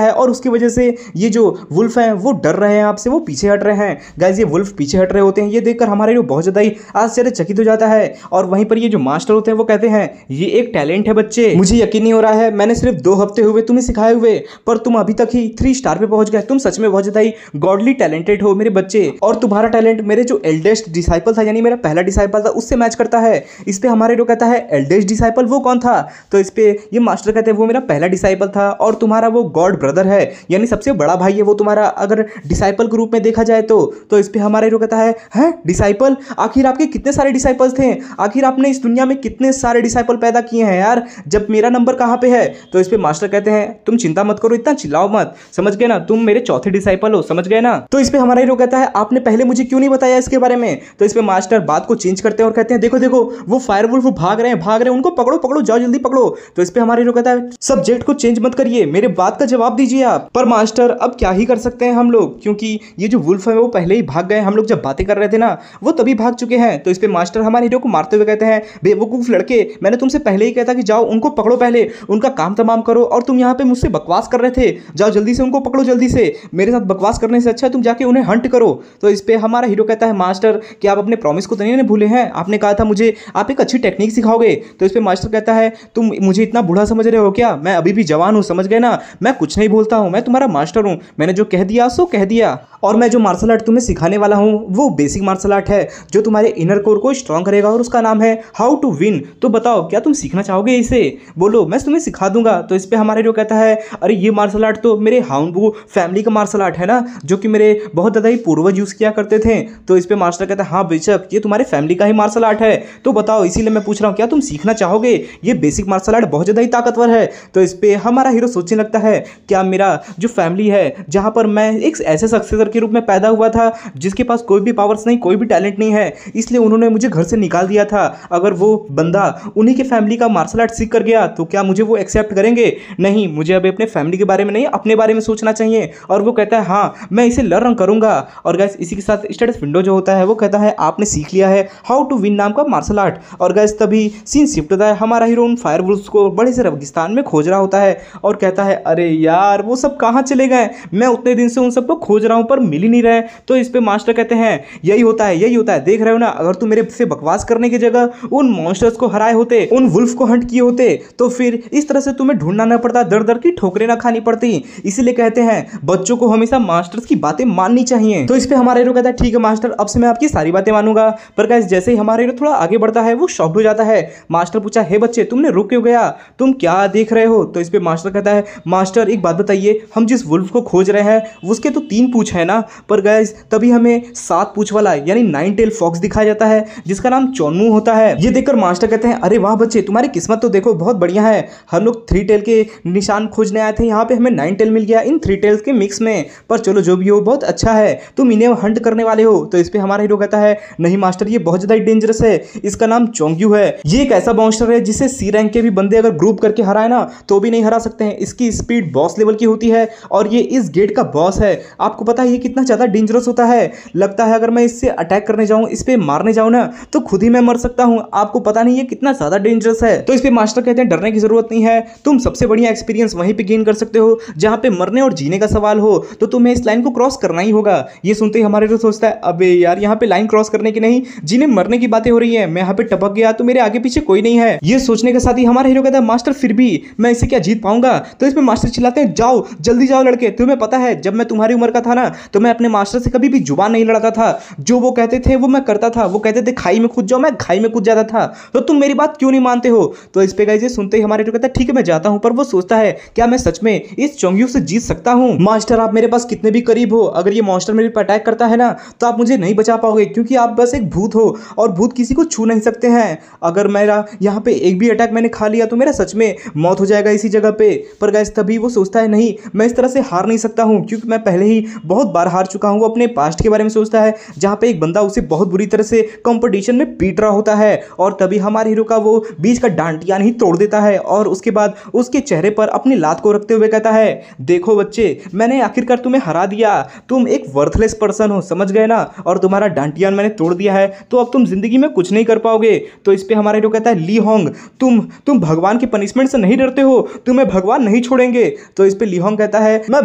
है और उसकी वजह से ये जो वुल्फ हैं वो डर रहे हैं आपसे, वो पीछे हट रहे हैं। गाइस ये वुल्फ पीछे हट रहे होते हैं, ये देखकर हमारे हीरो बहुत ज़्यादा ही आश्चर्यचकित हो जाता है और वहीं पर ये जो मास्टर होते हैं वो कहते हैं ये एक टैलेंट है बच्चे, मुझे यकीन नहीं हो रहा है, मैंने सिर्फ 2 हफ्ते हुए तुम्हें सिखाए हुए पर तुम अभी तक ही 3 स्टार पे पहुंच गए। तुम सच में बहुत ज्यादा ही गॉडली टैलेंटेड हो मेरे बच्चे, और तुम्हारा टैलेंट मेरे जो एल्डेस्ट डिसाइपल था यानी मेरा पहला डिसाइपल था उससे मैच करता है। इस पे हमारे हीरो कहता है एल्डेस्ट डिसाइपल वो कौन था? तो इस पे ये मास्टर कहते हैं वो मेरा पहला डिसाइपल था और तुम्हारा वो गॉड ब्रदर है यानी सबसे बड़ा भाई है वो तुम्हारा अगर डिसाइपल के रूप में देखा जाए तो इस पे हमारा हीरो कहता है हैं डिसाइपल? आखिर आपके कितने सारे डिसाइपल्स थे? आखिर आपने इस दुनिया में कितने सारे डिसाइपल पैदा किए हैं यार, जब मेरा नंबर कहाँ पे है? तो इस पे मास्टर कहते हैं तुम चिंता मत करो, इतना चिल्लाओ मत, समझ गए ना, तुम मेरे चौथे डिसाइपल हो, समझ गए ना। तो इस पे हमारा हीरो कहता है आपने पहले मुझे क्यों नहीं बताया इसके बारे में? तो इस पे मास्टर बात को चेंज करते हैं और कहते हैं देखो देखो वो फायरवुल्फ भाग रहे हैं, उनको पकड़ो पकड़ो, जाओ जल्दी पकड़ो। तो इस पे हमारा हीरो कहता है सब्जेक्ट को चेंज मत करिए, मेरे बात का जवाब दीजिए आप। पर मास्टर अब क्या ही कर सकते हैं हम लोग, क्योंकि ये जो वुल्फ है वो पहले ही भाग गए, हम लोग जब बातें कर रहे थे ना वो तभी भाग चुके हैं। तो इस पे मास्टर हमारे हीरो को मारते हुए कहते हैं बेवकूफ लड़के, मैंने तुमसे पहले ही कहता कि जाओ उनको पकड़ो, पहले उनका काम तमाम करो, और तुम यहाँ पे मुझसे बकवास कर रहे थे, जाओ जल्दी से उनको पकड़ो, जल्दी से, मेरे साथ बकवास करने से अच्छा है तुम जाके उन्हें हंट करो। तो इस पे हमारा हीरो कहता है मास्टर कि आप अपने प्रॉमिस को तो नहीं भूले हैं, आपने कहा था मुझे आप एक अच्छी टेक्निक सिखाओगे। तो इस पे मास्टर कहता है तुम मुझे इतना बूढ़ा समझ रहे हो क्या? मैं अभी भी जवान हूँ, समझ गए ना, मैं कुछ नहीं बोलता हूँ, मैं तुम्हारा मास्टर हूँ, मैंने जो कह दिया सो कह दिया। और मैं जो मार्शल आर्ट तुम्हें सिखाने वाला हूँ वो बेसिक मार्शल आर्ट है जो तुम्हारे इनर कोर को स्ट्रांग करेगा और उसका नाम है हाउ टू विन। तो बताओ क्या तुम सीखना चाहोगे इसे? बोलो मैं तुम्हें सिखा दूंगा। तो इस पे हमारे जो कहता है अरे ये मार्शल आर्ट तो मेरे हाउंगबू फैमिली का मार्शल आर्ट है ना, जो कि मेरे बहुत ज़्यादा ही पूर्वज यूज़ किया करते थे। तो इस पे मास्टर कहता है हाँ बेशक ये तुम्हारे फैमिली का ही मार्शल आर्ट है, तो बताओ इसीलिए मैं पूछ रहा हूँ क्या तुम सीखना चाहोगे? ये बेसिक मार्शल आर्ट बहुत ज़्यादा ही ताकतवर है। तो इस पे हमारा हीरो सोचने लगता है क्या मेरा जो फैमिली है जहाँ पर मैं एक ऐसे सक्सेसर के रूप में पैदा हुआ था जिसके पास कोई भी पावर्स नहीं, कोई भी टैलेंट नहीं है, इसलिए उन्होंने मुझे घर से निकाल दिया था, अगर वो बंदा उन्हीं के फैमिली का मार्शल आर्ट सीख कर गया तो क्या मुझे वो एक्सेप्ट करेंगे? नहीं, मुझे अभी अपने फैमिली के बारे में नहीं अपने बारे में सोचना चाहिए। और वो कहता है हाँ मैं इसे लर्न करूंगा। और गाइस इसी के साथ स्टेटस विंडो जो होता है वो कहता है आपने सीख लिया है हाउ टू विन नाम का मार्शल आर्ट। और गाइस तभी सीन शिफ्ट होता है, हमारा हीरो उन फायरवुल्फ्स को बड़े से रेगिस्तान में खोज रहा होता है और कहता है अरे यार वो सब कहाँ चले गए, मैं उतने दिन से उन सबको खोज रहा हूँ पर मिल ही नहीं रहे। तो इस पे मास्टर कहते हैं यही होता है, यही होता है, देख रहे हो ना, अगर तुम मेरे से बकवास करने की जगह उन मॉन्स्टर्स को हराए होते, उन वुल्फ को हंट किए होते तो फिर इस तरह से तुम्हें ढूंढना न पड़ता, दर दर की ठोकरें ना खानी पड़ती। इसीलिए कहते हैं बच्चों को हमेशा मास्टर्स की बातें माननी चाहिए। तो इस पे हमारा हीरो कहता है ठीक है मास्टर, अब से मैं आपकी सारी बातें मानूंगा। पर गाइस जैसे ही हमारा हीरो थोड़ा आगे बढ़ता है वो शॉक्ड हो जाता है। मास्टर पूछा हे बच्चे तुमने रुक क्यों गया, तुम क्या देख रहे हो? तो इस पे मास्टर कहता है मास्टर एक बात बताइए, हम जिस वुल्फ को खोज रहे हैं उसके तो 3 पूंछ है ना, पर गाइस तभी हमें 7 पूंछ वाला यानी 9 टेल फॉक्स दिखाया जाता है जिसका नाम चोनमू होता है। ये देखकर मास्टर कहते हैं अरे वाह बच्चे तुम्हारी किस्मत तो देखो बहुत बढ़िया है, हम लोग 3 टेल के निशान खोजने आए थे, यहाँ पे हमें 9 टेल मिल गया इन 3 टेल्स के मिक्स में। पर चलो जो भी हो बहुत अच्छा है, तुम इन्हें हंट करने वाले हो। तो इस पे हमारा हीरो कहता है नहीं मास्टर ये बहुत ज्यादा डेंजरस है, इसका नाम चोंग्यू है, ये एक ऐसा मॉन्स्टर है जिसे सी रैंक के भी बंदे अगर ग्रुप करके हराए ना तो भी नहीं हरा सकते हैं, इसकी स्पीड बॉस लेवल की होती है और ये इस गेट का बॉस है। आपको पता है ये कितना ज्यादा डेंजरस होता है, लगता है अगर मैं इससे अटैक करने जाऊं, इस पे मारने जाऊं ना तो खुद ही मैं मर सकता हूं, आपको पता नहीं ये कितना ज्यादा डेंजरस है। तो इस पे मास्टर कहते हैं डरने की जरूरत नहीं है, तुम सबसे बढ़िया एक्सपीरियंस वहीं पे गेन कर सकते हो जहां पे मरने और जीने का सवाल हो, तो तुम्हें इस लाइन को क्रॉस करना ही होगा। ये सुनते ही हमारे तो सोचता है अबे यार यहाँ पे लाइन क्रॉस करने की नहीं, जिन्हें मरने की बातें हो रही है, मैं यहाँ पे टपक गया तो मेरे आगे पीछे कोई नहीं है। ये सोचने के साथ ही हमारा हीरो कहता है मास्टर फिर भी मैं इसे क्या जीत पाऊंगा? तो इसमें मास्टर चिल्लाते हैं जाओ जल्दी जाओ लड़के, तुम्हें पता है जब मैं तुम्हारी उम्र का था ना तो मैं अपने मास्टर से कभी भी जुबान नहीं लड़ाता था, जो वो कहते थे वो मैं करता था, वो कहते थे खाई में कूद जाओ मैं खाई में कूद जाता था, तो तुम मेरी बात क्यों नहीं मानते हो? तो इस पे गाइस ये सुनते ही हमारे हीरो कहता है ठीक है मैं जाता हूं, पर वो सोचता है क्या मैं सच में इस चोंग्यू से जीत सकता हूं? मास्टर आप मेरे पास कितने भी करीब हो, अगर ये मॉन्स्टर मेरे पे अटैक करता है ना तो आप मुझे नहीं बचा पाओगे, क्योंकि आप बस एक भूत हो और भूत किसी को छू नहीं सकते हैं। अगर मेरा यहाँ पे एक भी अटैक मैंने खा लिया तो मेरा सच में मौत हो जाएगा इसी जगह पे। पर गाइस तभी वो सोचता है नहीं, मैं इस तरह से हार नहीं सकता हूँ, क्योंकि मैं पहले ही बहुत बार हार चुका हूँ। वो अपने पास्ट के बारे में सोचता है जहाँ पे एक बंदा उसे बहुत बुरी तरह से कंपटीशन में पीट रहा होता है, और तभी हमारे हीरो का वो बीच का डांटिया नहीं तोड़ देता है और उसके बाद उसके चेहरे पर अपनी लात को रखते हुए कहता है, देखो बच्चे, मैंने आखिरकार तुम्हें हरा दिया, तुम एक वर्थलेस पर्सन हो, समझ गए ना, और तुम्हारा डांटियान मैंने तोड़ दिया है, तो अब तुम जिंदगी में कुछ नहीं कर पाओगे। तो इस पे हमारा हीरो कहता है, ली होंग, तुम भगवान की पनिशमेंट से नहीं डरते हो, तुम्हें भगवान नहीं छोड़ेंगे। तो इस पे ली होंग कहता है, मैं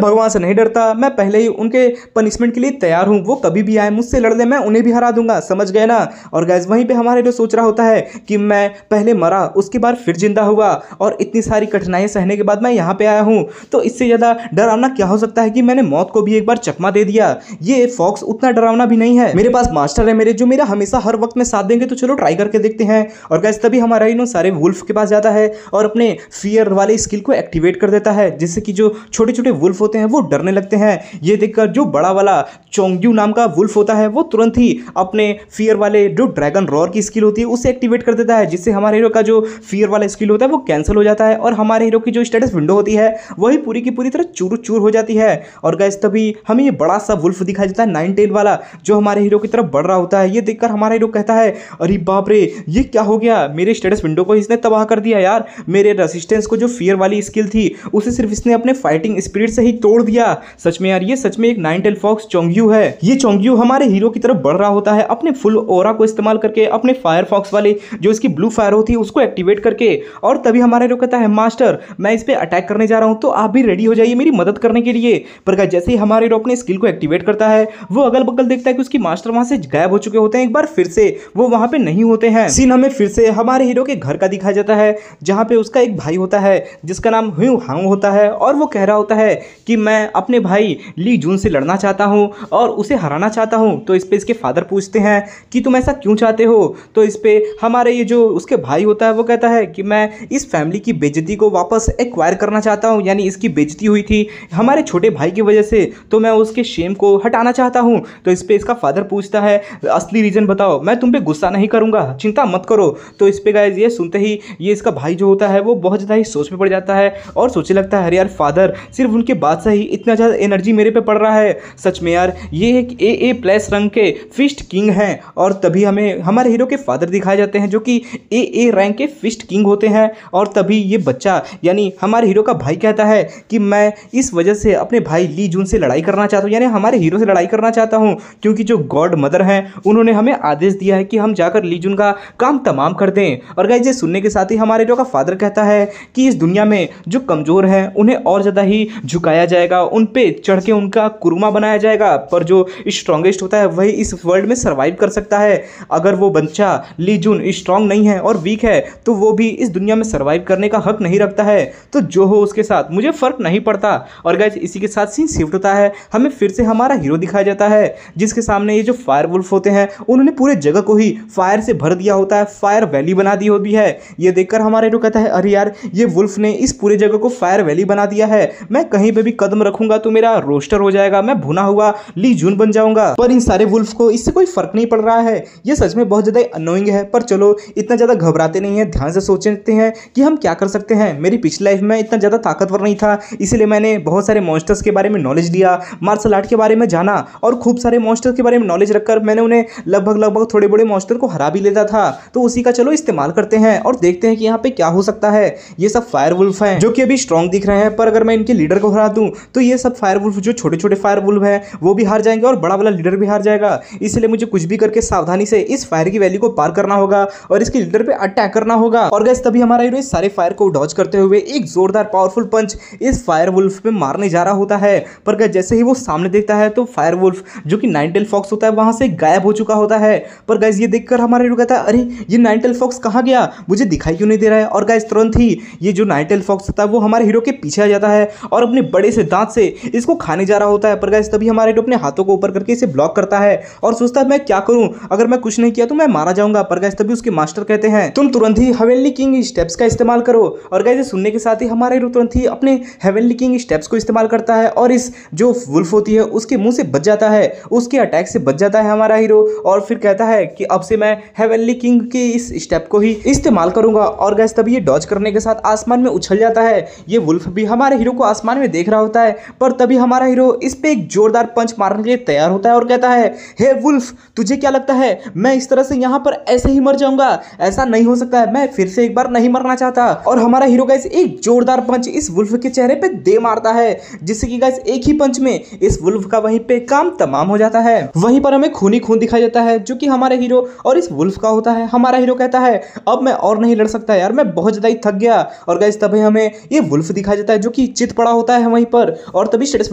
भगवान से नहीं डरता, मैं पहले ही उनके पनिशमेंट के लिए तैयार हूं, वो कभी भी आए मुझसे लड़ ले, मैं उन्हें भी हरा दूंगा, समझ गए ना। और गाइस वहीं पे हमारे हीरो सोच रहा होता है कि मैं पहले मरा, उसके बाद फिर जिंदा हुआ, और इतनी सारी कठिनाइयां सहने के बाद मैं यहाँ पे आया हूं, तो इससे ज्यादा डरावना क्या हो सकता है कि मैंने मौत को भी एक बार चकमा दे दिया। ये फॉक्स उतना डरावना भी नहीं है, मेरे पास मास्टर है मेरे, जो मेरा हमेशा हर वक्त में साथ देंगे, तो चलो ट्राई करके देखते हैं। और गाइस तभी हमारा हीरो सारे वुल्फ के पास जाता है और अपने फियर वाले स्किल को एक्टिवेट कर देता है, जिससे कि जो छोटे छोटे वुल्फ होते हैं वो डरने लगते हैं। ये देखकर जो बड़ा वाला चोंग्यू नाम का वुल्फ होता है वो तुरंत ही अपने फियर वाले जो ड्रैगन रॉर की स्किल होती है उसे एक्टिवेट कर देता है, जिससे हमारे हीरो का जो फियर वाला स्किल होता है वो कैंसिल हो जाता है, और हमारे हीरो की जो स्टेटस विंडो होती है वही पूरी की पूरी तरह चूर चूर हो जाती है। और गाइस तभी हमें ये बड़ा सा वुल्फ दिखाई देता है 9 टेल वाला, जो हमारे हीरो की तरफ बढ़ रहा होता है। ये देखकर हमारा हीरो कहता है, अरे बाप रे, ये क्या हो गया, मेरे स्टेटस विंडो को इसने तबाह कर दिया यार, मेरे रेसिस्टेंस को जो फियर वाली स्किल थी उसे सिर्फ इसने अपने फाइटिंग स्पिरिट से ही तोड़ दिया। सच में यार, ये सच में एक 9 टेल फॉक्स चोंग्यू है। ये चोंग्यू हमारे हीरो की तरफ बढ़ रहा होता है अपने फुल ओरा को इस्तेमाल करके, अपने फायर फॉक्स वाले जो इसकी ब्लू फायर होती है उसको एक्टिवेट करके। और तभी हमारे हीरो कहता है, मास्टर मैं इस पे अटैक करने जा रहा हूं, तो आप भी रेडी हो जाइए मेरी मदद करने के लिए। पर जैसे ही हमारे हीरो अपने स्किल को एक्टिवेट करता है, वो अगल बगल देखता है कि उसकी मास्टर वहां से गायब हो चुके होते हैं, एक बार फिर से वो वहां पे नहीं होते हैं। सीन हमें फिर से हमारे हीरो के घर का दिखाया जाता है, जहां पे उसका एक भाई होता है जिसका नाम ह्यू हांग होता है, और वो कह रहा होता है कि मैं अपने भाई ली जून से लड़ना चाहता हूं और उसे हराना चाहता हूं। तो इस पे इसके फादर पूछते हैं कि तुम ऐसा क्यों चाहते हो। तो इस पे हमारे ये जो उसके भाई होता है वो कहता है कि मैं इस फैमिली की बेइज्जती को वापस एक्वायर करना चाहता हूं, यानी इसकी बेइज्जती हुई थी हमारे छोटे भाई की वजह से, तो मैं उसके शेम को हटाना चाहता हूं। तो इस पे इसका फादर पूछता है, असली रीजन बताओ, मैं तुम पे गुस्सा नहीं करूंगा, चिंता मत करो। तो इस पे गाइस ये सुनते ही ये इसका भाई जो होता है वो बहुत ज़्यादा ही सोच में पड़ जाता है और सोचने लगता है, अरे यार फादर, सिर्फ उनके बात से ही इतना ज़्यादा एनर्जी मेरे पे पड़ रहा है, सच में यार ये एक AA+ रंग के फिस्ट किंग हैं। और तभी हमें हमारे हीरो के फादर दिखाए जाते हैं जो कि AA रैंक के फिस्ट किंग होते हैं। और तभी ये बच्चा यानी हमारे हीरो का भाई कहता है कि मैं इस वजह से अपने भाई ली जून से लड़ाई करना चाहता हूँ, यानी हमारे हीरो से लड़ाई करना चाहता हूँ, क्योंकि जो गॉड मदर हैं उन्होंने हमें आदेश दिया है कि हम जाकर ली जून का काम तमाम कर दें। और गाइस ये सुनने के साथ ही हमारे हीरो का फादर कहता है कि इस दुनिया में जो कमज़ोर हैं उन्हें और ज़्यादा ही झुकाया जाएगा, उन पे चढ़ के उनका कुरुमा बनाया जाएगा, पर जो स्ट्रॉन्गेस्ट होता है वही इस वर्ल्ड में सर्वाइव कर सकता है। अगर वो बच्चा ली जून स्ट्रॉन्ग नहीं है और वीक है तो वो भी इस दुनिया में सर्वाइव करने का हक नहीं रखता है, तो जो हो उसके साथ मुझे फ़र्क नहीं पड़ता। और गाइस इसी के साथ सीन शिफ्ट होता है, हमें फिर से हमारा हीरो दिखाया जाता है जिसके सामने ये जो फायर वुल्फ होते हैं उन्होंने पूरे जगह को ही फायर से भर दिया होता है, फायर वैली बना दी होती है। ये देखकर हमारा हीरो कहता है, अरे यार ये वुल्फ ने इस पूरे जगह को फायर वैली बना दिया है, मैं कहीं पे भी कदम रखूंगा तो मेरा रोस्टर हो जाएगा, मैं भुना हुआ ली जून बन जाऊंगा। पर इन सारे वुल्फ को इससे कोई फर्क नहीं पड़ रहा है, ये सच में बहुत ज़्यादा अनोइंग है, पर चलो इतना ज़्यादा घबराते नहीं है, ध्यान से सोचते हैं कि हम क्या कर सकते हैं। मेरी पिछली लाइफ में इतना ज़्यादा ताकतवर नहीं था, इसीलिए मैंने बहुत सारे मॉन्स्टर्स के बारे में नॉलेज लिया, मार्शल आर्ट के बारे में जाना, और खूब सारे मॉन्स्टर्स के बारे में नॉलेज रखकर मैंने उन्हें लगभग थोड़े बड़े मॉन्स्टर को हरा भी लेता था। तो उसी का चलो इस्तेमाल करते हैं और देखते हैं कि यहाँ पे क्या हो सकता है। ये सब फायर वुल्फ हैं जो कि अभी स्ट्रॉन्ग दिख रहे हैं, पर अगर मैं इनके लीडर को हरा दूं तो ये सब फायर वुल्फ जो छोटे छोटे फायर वुल्फ हैं वो भी हार जाएंगे और बड़ा वाला लीडर भी हार जाएगा। इसलिए मुझे कुछ भी करके सावधानी से इस फायर की वैली को पार करना होगा और इसके लीडर पे अटैक करना होगा। और गाइस तभी हमारा हीरो इस सारे फायर को डॉज करते हुए एक जोरदार पावरफुल पंच इस फायर वुल्फ पे मारने जा रहा होता है, पर गाइस जैसे ही वो सामने देखता है तो फायर वुल्फ जो कि 9 टेल फॉक्स होता है वहां से गायब हो चुका होता है। पर गाइस ये देखकर हमारा हीरो कहता है, अरे ये 9 टेल फॉक्स कहाँ गया, मुझे दिखाई क्यों नहीं दे रहा है। और गाइस तुरंत ही ये जो 9 टेल फॉक्स होता है वो हमारे हीरो के पीछे आ जाता है और अपने बड़े से दांत से इसको खाने जा रहा होता है। पर गाइस तभी हमारे हीरो अपने हाथों को ऊपर करके इसे ब्लॉक करता है और सोचता है मैं क्या करूं, अगर मैं कुछ नहीं किया तो मैं मारा जाऊंगा। पर गाइस तभी उसके मास्टर कहते हैं तुम तुरंत ही हेवनली किंग स्टेप्स का इस्तेमाल करो। और गाइस सुनने के साथ ही हमारा हीरो तुरंत ही अपने हेवनली किंग स्टेप्स को इस्तेमाल करता है और इस जो वुल्फ होती है उसके मुंह से बच जाता है, उसके अटैक से बच जाता है हमारा हीरो और फिर कहता है कि अब से मैं हेवनली किंग के इस स्टेप को ही इस्तेमाल करूंगा। और गैस तभी ये डॉज करने के साथ आसमान में उछल जाता है। ये वुल्फ भी हमारे हीरो को आसमान में देख रहा होता है, पर तभी हमारा हीरो इस पे एक जोरदार पंच मारने के लिए तैयार होता है और कहता है, हे वुल्फ, तुझे क्या लगता है मैं इस तरह से यहाँ पर ऐसे ही मर जाऊंगा? ऐसा नहीं हो सकता है, मैं फिर से एक बार नहीं मरना चाहता। और हमारा हीरो गैस एक जोरदार पंच इस वुल्फ के चेहरे पे दे मारता है, जिससे कि गैस एक ही पंच में इस वुल्फ का वहीं पे काम तमाम हो जाता है। वहीं पर हमें खून ही खून दिखाई देता है, जो कि हमारे हीरो और इस वुल्फ का होता है। हमारा हीरो कहता है, अब मैं और नहीं लड़ सकता यार, मैं बहुत ज्यादा ही थक गया। और गैस तभी हमें ये वुल्फ दिखाई देता है, जो कि चित पड़ा होता है वहीं पर। और तभी शेड्स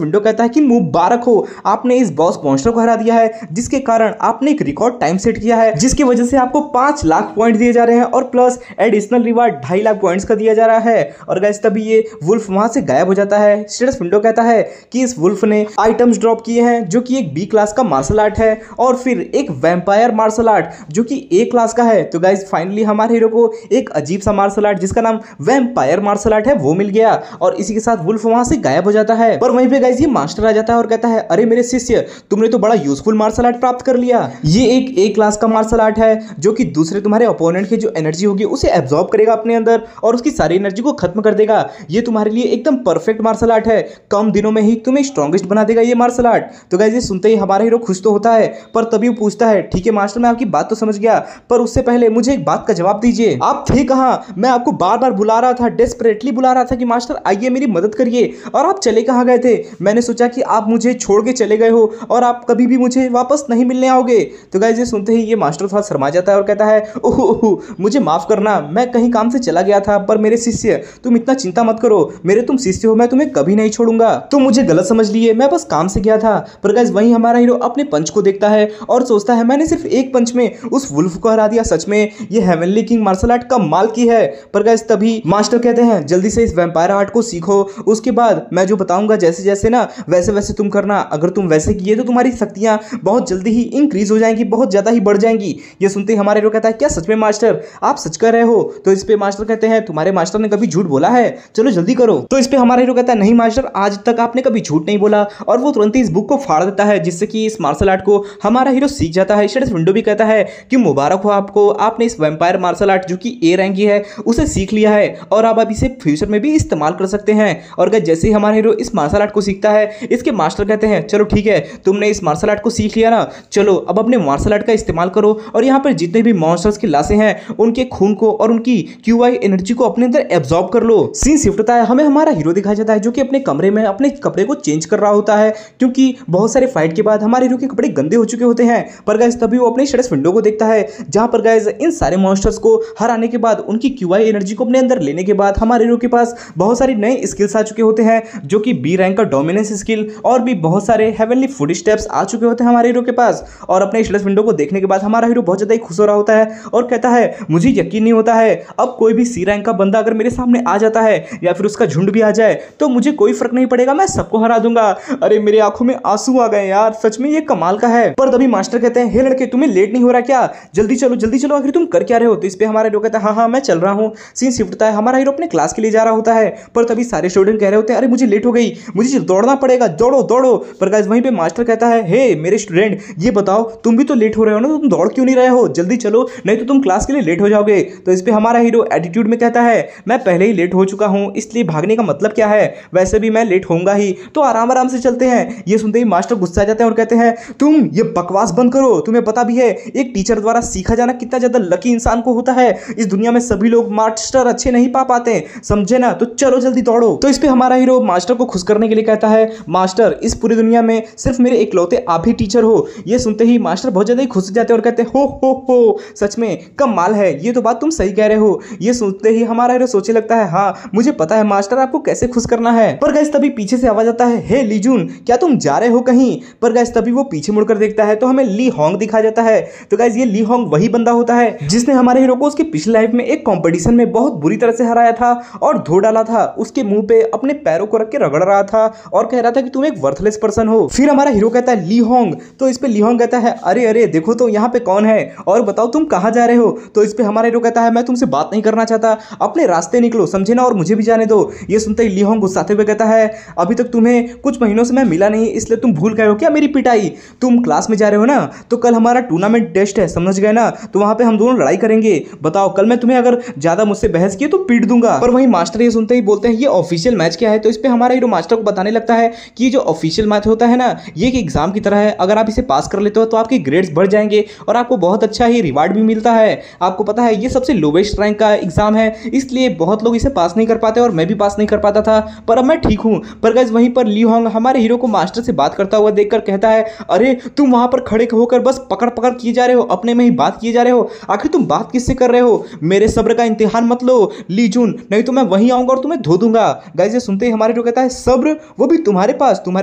विंडो कहता है कि मुबारक हो, आपने इस बॉस मॉन्स्टर को हरा दिया है, जिसके कारण आपने एक रिकॉर्ड टाइम सेट किया है, जिसकी वजह से आपको 5 लाख पॉइंट दिए जा रहे हैं और plus additional reward 2.5 lakh points का दिया जा रहा है। और गैस तभी ये वुल्फ वहां से गायब हो जाता है। शेड्स विंडो कहता है कि इस वुल्फ ने आइटम्स ड्रॉप किए हैं, जो कि एक बी क्लास का मार्शल आर्ट है और फिर एक वैम्पायर मार्शल आर्ट जो कि ए क्लास का है। तो गाइस फाइनली हमारे हीरो को एक अजीब सा मार्शल आर्ट जिसका नाम वैम्पायर मार्शल आर्ट है वो मिल गया और इसी के साथ वुल्फ वहां से गायब हो जाता है। पर वहीं पे गाइस ये मास्टर आ जाता है और कहता है, अरे मेरे शिष्य, तुमने तो बड़ा यूजफुल मार्शल आर्ट प्राप्त कर लिया। ये एक ए क्लास का मार्शल आर्ट है जो कि दूसरे तुम्हारे अपोनेंट की जो एनर्जी होगी उसे एब्जॉर्ब करेगा अपने अंदर और उसकी सारी एनर्जी को खत्म कर देगा। ये तुम्हारे लिए एकदम परफेक्ट मार्शल आर्ट है, कम दिनों में ही तुम्हें स्ट्रॉन्गेस्ट बना देगा ये मार्शल आर्ट। तो गाइस ये सुनते ही हमारा हीरो खुश तो होता है, पर तभी वो पूछता है, ठीक है मास्टर, मैं आपकी बात तो समझ गया, पर उससे पहले मुझे एक बात का जवाब दीजिए। आप थे कहां? मैं आपको बार बार बुला रहा था, डेस्परेटली बुला रहा था कि मास्टर आइए मेरी मदद करिए, और आप चले कहां गए थे? मैंने सोचा कि आप मुझे छोड़ के चले गए हो और आप कभी भी मुझे वापस नहीं मिलने आओगे। तो गाइस ये सुनते ही ये मास्टर थोड़ा शर्मा जाता है और कहता है, ओह मुझे माफ करना, मैं कहीं काम से चला गया था। पर मेरे शिष्य, तुम इतना चिंता मत करो, मेरे तुम शिष्य हो, मैं तुम्हें कभी नहीं छोड़ूंगा। तुम मुझे गलत समझ लिए, मैं बस काम से गया था। पर गाइस वहीं हमारा हीरो अपने पंच को देखता है और सोचता है, मैंने सिर्फ एक पंच में उस वुल्फ को हरा दिया, सच में ये हेवनली किंग मार्शल आर्ट कमाल की है। पर गाइस तभी मास्टर कहते हैं, जल्दी से इस वैम्पायर आर्ट को सीखो, उसके बाद मैं जो बताऊंगा जैसे जैसे ना वैसे वैसे तुम करना। अगर तुम वैसे किए तो तुम्हारी शक्तियां बहुत जल्दी ही इंक्रीज हो जाएंगी, बहुत ज्यादा ही बढ़ जाएंगी। ये सुनते ही हमारे हीरो कहता है, क्या सच में मास्टर आप सच कह रहे हो? तो इस पे मास्टर कहते हैं, तुम्हारे मास्टर ने कभी झूठ बोला है? चलो जल्दी करो। तो इस पे हमारा हीरो कहता है, नहीं मास्टर, आज तक आपने कभी झूठ नहीं बोला। और वो तुरंत ही इस बुक को फाड़ देता है, जिससे कि इस मार्शल आर्ट को हमारा हीरो सीख जाता है। शेड्स विंडो भी कहता है कि मुबारक हो आपको, आपने इस वैम्पायर मार्शल आर्ट जो कि ए रैंक की है उसे सीख लिया है और आप अब इसे फ्यूचर में भी इस्तेमाल कर सकते हैं। और जैसे ही हमारा हीरो इस मार्शल आर्ट को सीखता है, इसके मास्टर कहते हैं, चलो ठीक है, तुमने इस मार्शल आर्ट को सीख लिया ना, चलो अब अपने मार्शल आर्ट का इस्तेमाल करो और यहाँ पर जितने भी मॉन्स्टर्स की लाशें हैं उनके खून को और उनकी क्यूआई एनर्जी को अपने अंदर एब्जॉर्ब कर लो। सीन शिफ्ट होता है, हमें हमारा हीरो दिखाया जाता है जो कि अपने कमरे में अपने कपड़े को चेंज कर रहा होता है, क्योंकि बहुत सारे फाइट के बाद हमारे हीरो के कपड़े गंदे हो चुके होते हैं। पर गाइस तभी वो अपने शेड्स विंडो को देखता है, जहां पर गाइस इन सारे मॉन्स्टर्स को हराने के बाद उनकी क्यूआई एनर्जी को अपने अंदर लेने के बाद हमारे हीरो के पास बहुत सारी नए स्किल्स आ चुके होते हैं, जो कि बी रैंक का डोमिनेंस स्किल और भी बहुत सारे हेवनली फुट स्टेप्स आ चुके होते हैं हमारे हीरो के पास। और अपने शेड्स विंडो को देखने के बाद हमारा हीरो बहुत ज्यादा खुश हो रहा होता है और कहता है, मुझे यकीन नहीं होता है, अब कोई भी सी रैंक का बंदा अगर मेरे सामने आ जाता है या फिर उसका झुंड भी आ जाए तो मुझे कोई फर्क नहीं पड़ेगा, मैं सबको हरा दूंगा। अरे मेरी आंखों में आंसू आ गए यार, सच में ये कमाल का है। पर तभी मास्टर कहते हैं, हे लड़के, तुम्हें लेट नहीं हो रहा क्या? जल्दी चलो, आखिर तुम कर क्या रहे हो? तो इस पे हमारा हीरो कहता है, हाँ मैं चल रहा हूँ। सीन शिफ्ट होता है, हमारा हीरो अपने क्लास के लिए जा रहा होता है, पर तभी सारे स्टूडेंट कह रहे होते हैं, अरे मुझे लेट हो गई, मुझे दौड़ना पड़ेगा, दौड़ो। पर गाइस वहीं पे मास्टर कहता है, हे मेरे स्टूडेंट, ये बताओ तुम भी तो लेट हो रहे हो ना, तुम दौड़ क्यों नहीं रहे हो? जल्दी चलो, नहीं तो तुम क्लास के लिए लेट हो जाओगे। तो इस पे हमारा हीरो एटीट्यूड में कहता है, मैं पहले ही लेट हो चुका हूं, इसलिए भागने का मतलब क्या है, वैसे भी मैं लेट होऊंगा ही, तो आराम से चलते हैं। ये सुनते ही मास्टर गुस्सा जाते हैं और कहते हैं, तुम ये बकवास बंद करो, तुम्हें पता भी है एक टीचर द्वारा सीखा जाना कितना ज्यादा लकी इंसान को होता है, इस दुनिया में सभी लोग मास्टर अच्छे नहीं पा पाते, समझे ना? तो चलो जल्दी दौड़ो। तो इस पे हमारा हीरो मास्टर को खुश करने के लिए कहता है, मास्टर इस पूरी दुनिया में सिर्फ मेरे इकलौते आप ही टीचर हो। ये सुनते ही मास्टर बहुत ज्यादा खुश हो जाते हैं और कहते हैं, हो सच में कमाल है, ये तो बात तुम सही कह रहे हो। ये सुनते ही हमारा हीरो सोचने लगता है, हाँ मुझे पता है मास्टर आपको कैसे खुश करना है। पर गाइस तभी पीछे से आवाज आता है, हे लीजून, क्या तुम जा रहे हो कहीं? पर गाइस तभी वो पीछे मुड़कर देखता है तो हमें ली होंग दिखाया जाता है। तो गाइस ये ली होंग वही बंदा होता है जिसने हमारे हीरो को उसके पिछले लाइफ में एक कंपटीशन में बहुत बुरी तरह से हराया था और धो डाला था, उसके मुंह पे अपने पैरों को रख के रगड़ रहा था और कह रहा था कि तुम एक वर्थलेस पर्सन हो। फिर हमारा हीरो कहता है, ली होंग। तो इस पे ली होंग कहता है, अरे देखो तो यहाँ पे कौन है और बताओ तुम कहाँ जा रहे हो? तो इस पे हमारा हीरो कहता है, मैं तुमसे बात नहीं करना चाहता, अपने रास्ते निकलो, समझे ना, और मुझे भी जाने दो। ये सुनते ही ली होंग गुस्साते हुए कहता है, अभी तक तुम्हें कुछ महीनों से मैं मिला नहीं, इसलिए तुम भूल गए हो क्या मेरी पिटाई? तुम क्लास में जा रहे हो ना, तो कल हमारा टूर्नामेंट टेस्ट है, समझ गए ना? तो वहां पे हम दोनों लड़ाई करेंगे। बताओ, कल मैं तुम्हें अगर ज्यादा मुझसे बहस की तो पीट दूंगा। पर वहीं मास्टर ये सुनते ही बोलते हैं ये ऑफिशियल मैच क्या है? तो इस पे हमारा हीरो मास्टर को बताने लगता है कि जो ऑफिशियल मैच होता है ना, ये एक एग्जाम की तरह है। अगर आप इसे पास कर लेते हो तो आपके ग्रेड्स बढ़ जाएंगे और आपको बहुत अच्छा ही रिवार्ड भी मिलता है। आपको पता है ये सबसे लोवेस्ट रैंक का एग्जाम है, इसलिए बहुत लोग इसे पास नहीं कर पाते और मैं भी पास नहीं कर पाता था, पर अब मैं ठीक हूं। पर गाइस वहीं पर ली होंग हमारे हीरो को मास्टर से बात करता हुआ देखकर कहता है, अरे तुम वहां पर खड़े होकर बस पकड़ पकड़ किए जा रहे हो, अपने में ही बात किए जा रहे हो। आखिर तुम बात किससे कर रहे हो? मेरे सब्र का इम्तिहान मत लो ली जून, नहीं तो मैं वहीं आऊंगा और तुम्हें धो दूंगा। गाइस ये सुनते ही हमारे हीरो कहता है, सब्र? वो भी तुम्हारे पास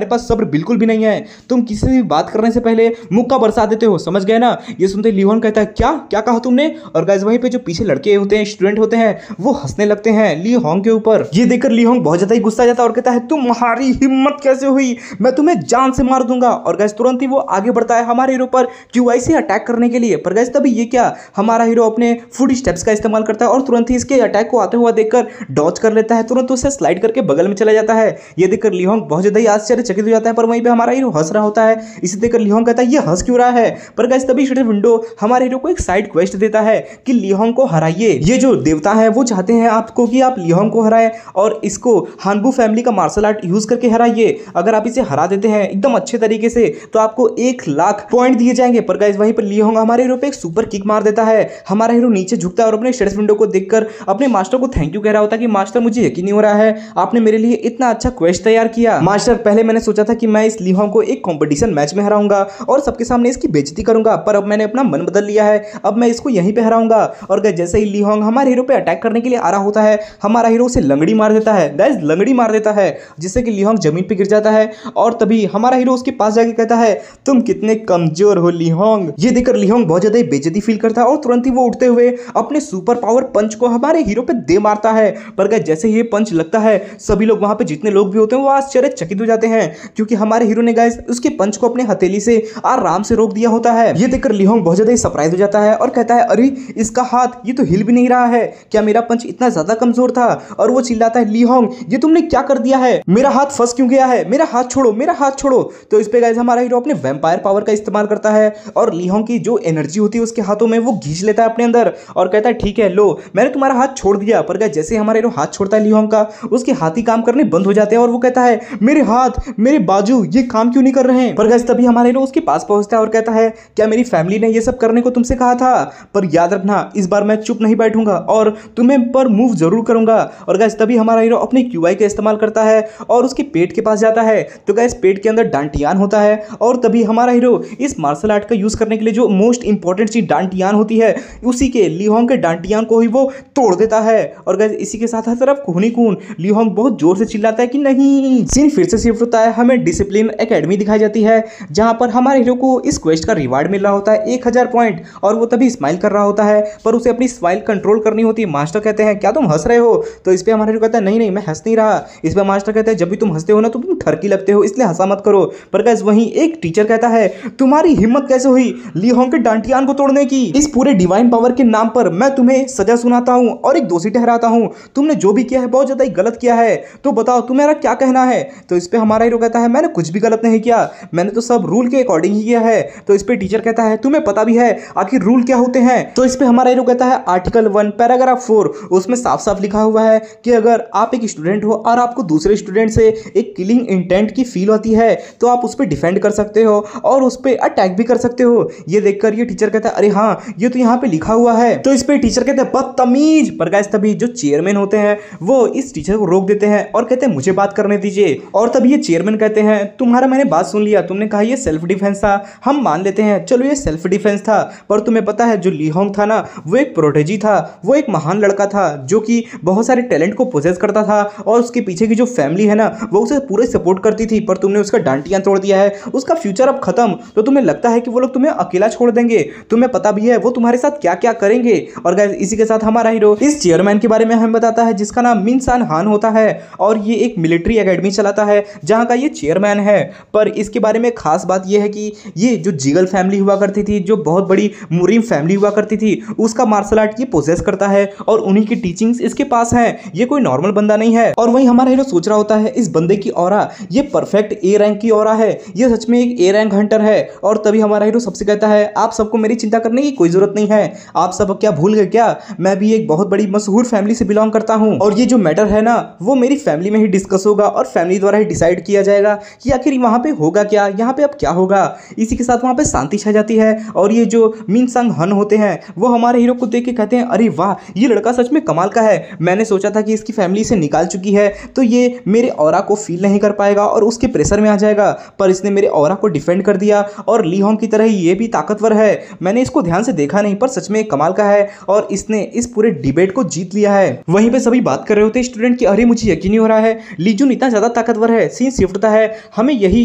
सब्र बिल्कुल भी नहीं है। तुम किसी से भी बात करने से पहले मुक्का बरसा देते हो, समझ गए ना? ये सुनते ली होंग कहता है, क्या कहा तुमने? और गाइस वहीं पे जो पीछे लड़के होते हैं, स्टूडेंट होते हैं, वो हंसने लगते हैं ली होंग के ऊपर। ये देखकर ली होंग बहुत ज्यादा ही गुस्सा जाता है और कहता है, तुम्हारी हिम्मत कैसे हुई? मैं तुम्हें जान से मार दूंगा। और गाइस तुरंत ही वो आगे बढ़ता है हमारे हीरो पर क्यूआई से अटैक करने के लिए। पर गाइस तभी ये क्या, हमारा हीरो अपने फुट स्टेप्स का इस्तेमाल करता है और तुरंत ही इसके अटैक को आते हुआ देखकर डॉज कर लेता है, तुरंत उसे स्लाइड करके बगल में चला जाता है। ये देखकर ली होंग बहुत ज्यादा ही आश्चर्यचकित हो जाता है, पर वहीं पे हमारा हीरो हंस रहा होता है। इसे देखकर ली होंग कहता है, ये हंस क्यों रहा है? पर गाइस तभी शटर विंडो हमारे हीरो को एक साइड क्वेस्ट देता है कि ली होंग को हराइए। ये जो देवता है वो चाहते हैं आपको कि आप ली होंग को हराएं और इसको हानबू फैमिली का मार्शल आर्ट यूज करके हराइए। अगर आप इसे हरा देते हैं एकदम अच्छे तरीके से तो आपको 1,00,000 पॉइंट दिए जाएंगे। पर गाइस वहीं पर ली होंग हमारे हीरो पे एक सुपर किक मार देता है। हमारा हीरो नीचे झुकता है और अपने शटर विंडो को देखकर अपने मास्टर को थैंक यू कह रहा होता है कि मास्टर मुझे यकीन नहीं हो रहा है आपने मेरे लिए इतना अच्छा क्वेस्ट तैयार किया। मास्टर पहले मैंने सोचा था कि मैं इस ली होंग को एक कंपटीशन मैच में हराऊंगा और सबके सामने इसकी बेइज्जती करूंगा, पर अब मैंने अपना मन बदल लिया है, अब मैं इसको यहीं पे हराऊंगा। और गाइस जैसे ही ली होंग हमारे हीरो पे अटैक करने के लिए आ रहा होता है, हमारा हीरो उसे लंगड़ी मार देता है। गाइस लंगड़ी मार देता है जिससे कि ली होंग जमीन पे गिर जाता है और तभी हमारा हीरो उसके पास जाके कहता है, तुम कितने कमजोर हो ली होंग। ये देखकर ली होंग बहुत ज्यादा बेइज्जती फील करता है और तुरंत ही वो उठते हुए अपने सुपर पावर पंच को हमारे हीरो पे दे मारता है। पर गाइस जैसे ही ये पंच लगता है, सभी लोग वहां पे जितने लोग भी होते हैं वो आश्चर्यचकित हो जाते हैं, क्योंकि हमारे हीरो ने गाइस उसके पंच को अपने हथेली से आराम से रोक दिया होता है। ये देखकर ली होंग बहुत ज्यादा सरप्राइज हो जाता है और कहता है, अरे इसका हाथ ये तो हिल भी नहीं रहा है, क्या मेरा पंच इतना ज्यादा कमजोर था? और वो चिल्लाता है, ली होंग ये तुमने क्या कर दिया है? मेरा हाथ फंस क्यों गया है? मेरा हाथ छोड़ो, मेरा हाथ छोड़ो। तो इस पे गाइस हमारा हीरो अपने वैम्पायर पावर का इस्तेमाल करता है और ली होंग की जो एनर्जी होती है उसके हाथों में वो खींच लेता है अपने अंदर और कहता है, ठीक है लो मैंने तुम्हारा हाथ छोड़ दिया। पर गाइस जैसे हमारा हीरो हाथ छोड़ता है ली होंग का, उसके हाथ ही काम करने बंद हो जाते हैं और वो कहता है, मेरे हाथ मेरे बाजू ये काम क्यों नहीं कर रहे हैं? पर गाइस तभी हमारा हीरो उसके पास पहुंचता है और कहता है, क्या मेरी फैमिली ने ये सब करने को तुमसे कहा था? पर याद रखना इस बार मैं चुप नहीं बैठूंगा और तुम्हें पर मूव जरूर करूंगा। और गाइस तभी हमारा हीरो अपने क्यूआई का इस्तेमाल करता है और उसके पेट के पास जाता है। तो गाइस पेट के अंदर डांटियान होता है और तभी हमारा हीरो इस मार्शल आर्ट का यूज करने के लिए जो मोस्ट इंपॉर्टेंट चीज डांटियान होती है, उसी के ली होंग के डांटियान को ही वो तोड़ देता है। और गाइस इसी के साथ हर तरफ खून ही खून, ली होंग बहुत जोर से चिल्लाता है कि नहीं। सीन फिर से शिफ्ट होता है, हमें डिसिप्लिन एकेडमी दिखाई जाती है जहां पर हमारे हीरो को इस क्वेस्ट का रिवार्ड मिल रहा होता है 1000 पॉइंट और वो तभी स्माइल कर रहा होता है, पर उसे अपनी स्माइल कंट्रोल करनी होती है। मास्टर कहते हैं, क्या तुम हंस रहे हो? तो इस पे हमारा हीरो कहता है, नहीं मैं हंस नहीं रहा। इस पे मास्टर कहते हैं, जब भी तुम हंसते हो ना तो तुम ठरकी लगते हो, इसलिए हंसा मत करो। पर गाइस वहीं एक टीचर कहता है, तुम्हारी हिम्मत कैसे हुई ली होंग के डांटियान को तोड़ने की? इस पूरे डिवाइन पावर के नाम पर मैं तुम्हें सजा सुनाता हूं और एक दोषी ठहराता हूं। तुमने जो भी किया है बहुत ज्यादा ही गलत किया है, तो बताओ तुम्हारा क्या कहना है? तो इस पे हमारा हीरो कहता है, मैंने कुछ भी गलत नहीं किया, मैंने तो सब रूल के अकॉर्डिंग ही किया है। तो इस पे टीचर कहता है, तुम्हें पता भी है आखिर रूल क्या होते हैं? तो इस पे हमारा हीरो कहता है, आर्टिकल 1 पैराग्राफ 4 उसमें साफ साफ लिखा हुआ है कि अगर आप एक स्टूडेंट हो और आपको दूसरे स्टूडेंट से एक किलिंग इंटेंट की फील होती है तो आप उस पर डिफेंड कर सकते हो और उस पर अटैक भी कर सकते हो। ये देखकर ये टीचर कहता है, अरे हाँ ये तो यहाँ पे लिखा हुआ है। तो इस पे टीचर कहते हैं, बदतमीज। पर गाइस तभी जो चेयरमैन होते हैं वो इस टीचर को रोक देते हैं और कहते हैं, मुझे बात करने दीजिए। और तभी ये चेयरमैन कहते हैं, तुम्हारा मैंने बात सुन लिया, तुमने कहा ये सेल्फ डिफेंस था, हम मान लेते हैं, चलो ये सेल्फ डिफेंस था, पर तुम्हें पता है जो ली होंग था ना वो एक प्रोटेजी था, वो एक महान लड़का था जो कि बहुत सारे टैलेंट को पोजेस करता था और उसके पीछे की जो फैमिली है ना वो उसे पूरे सपोर्ट करती थी, पर तुमने उसका डांटियां तोड़ दिया है, उसका फ्यूचर अब खत्म। तो तुम्हें लगता है कि वो लोग तुम्हें अकेला छोड़ देंगे? तुम्हें पता भी है वो तुम्हारे साथ क्या क्या करेंगे। और गाइस इसी के साथ हमारा हीरो इस चेयरमैन के बारे में हमें बताता है जिसका नाम मिन सान हान होता है और ये एक मिलिट्री एकेडमी चलाता है जहां का ये चेयरमैन है। पर इसके बारे में खास बात यह है कि ये जो जिगल फैमिली हुआ करती थी, जो बहुत बड़ी मुरीम फैमिली हुआ करती थी, उसका मार्शल आर्ट ये पोजेस करता है और उन्हीं की टीचिंग्स इसके पास है। ये कोई नॉर्मल बंदा नहीं है। और वहीं हमारा हीरो सोच रहा होता है, इस बंदे की ऑरा ये परफेक्ट ए रैंक की ऑरा है, ये सच में एक ए रैंक हंटर है। और तभी हमारा हीरो सबसे कहता है आप सबको मेरी चिंता करने की कोई जरूरत नहीं है, आप सब क्या भूल गए क्या, मैं भी एक बहुत बड़ी मशहूर फैमिली से बिलोंग करता हूँ और ये जो मैटर है ना वो मेरी फैमिली में ही डिस्कस होगा और फैमिली द्वारा ही डिसाइड किया जाएगा कि आखिर वहाँ पे होगा क्या, यहाँ पे अब क्या होगा। इसी के साथ वहाँ पे शांति छा जाती है और ये जो मिन संग हन होते हैं वो हमारे हीरो को देख के कहते हैं अरे वाह ये लड़का सच में कमाल का है, मैंने सोचा था कि इसकी फैमिली से निकाल चुकी है तो ये मेरे ऑरा को फील नहीं कर पाएगा और उसके प्रेशर में आ जाएगा, पर इसने मेरे ऑरा को डिफेंड कर दिया और ली होंग की तरह ही ये भी ताकतवर है, मैंने इसको ध्यान से देखा नहीं पर सच में कमाल का है और इसने इस पूरे डिबेट को जीत लिया है। वहीं पे सभी बात कर रहे होते स्टूडेंट की अरे मुझे यकीन नहीं हो रहा है ली जून इतना ज्यादा ताकतवर है। सीन शिफ्ट होता है, हमें यही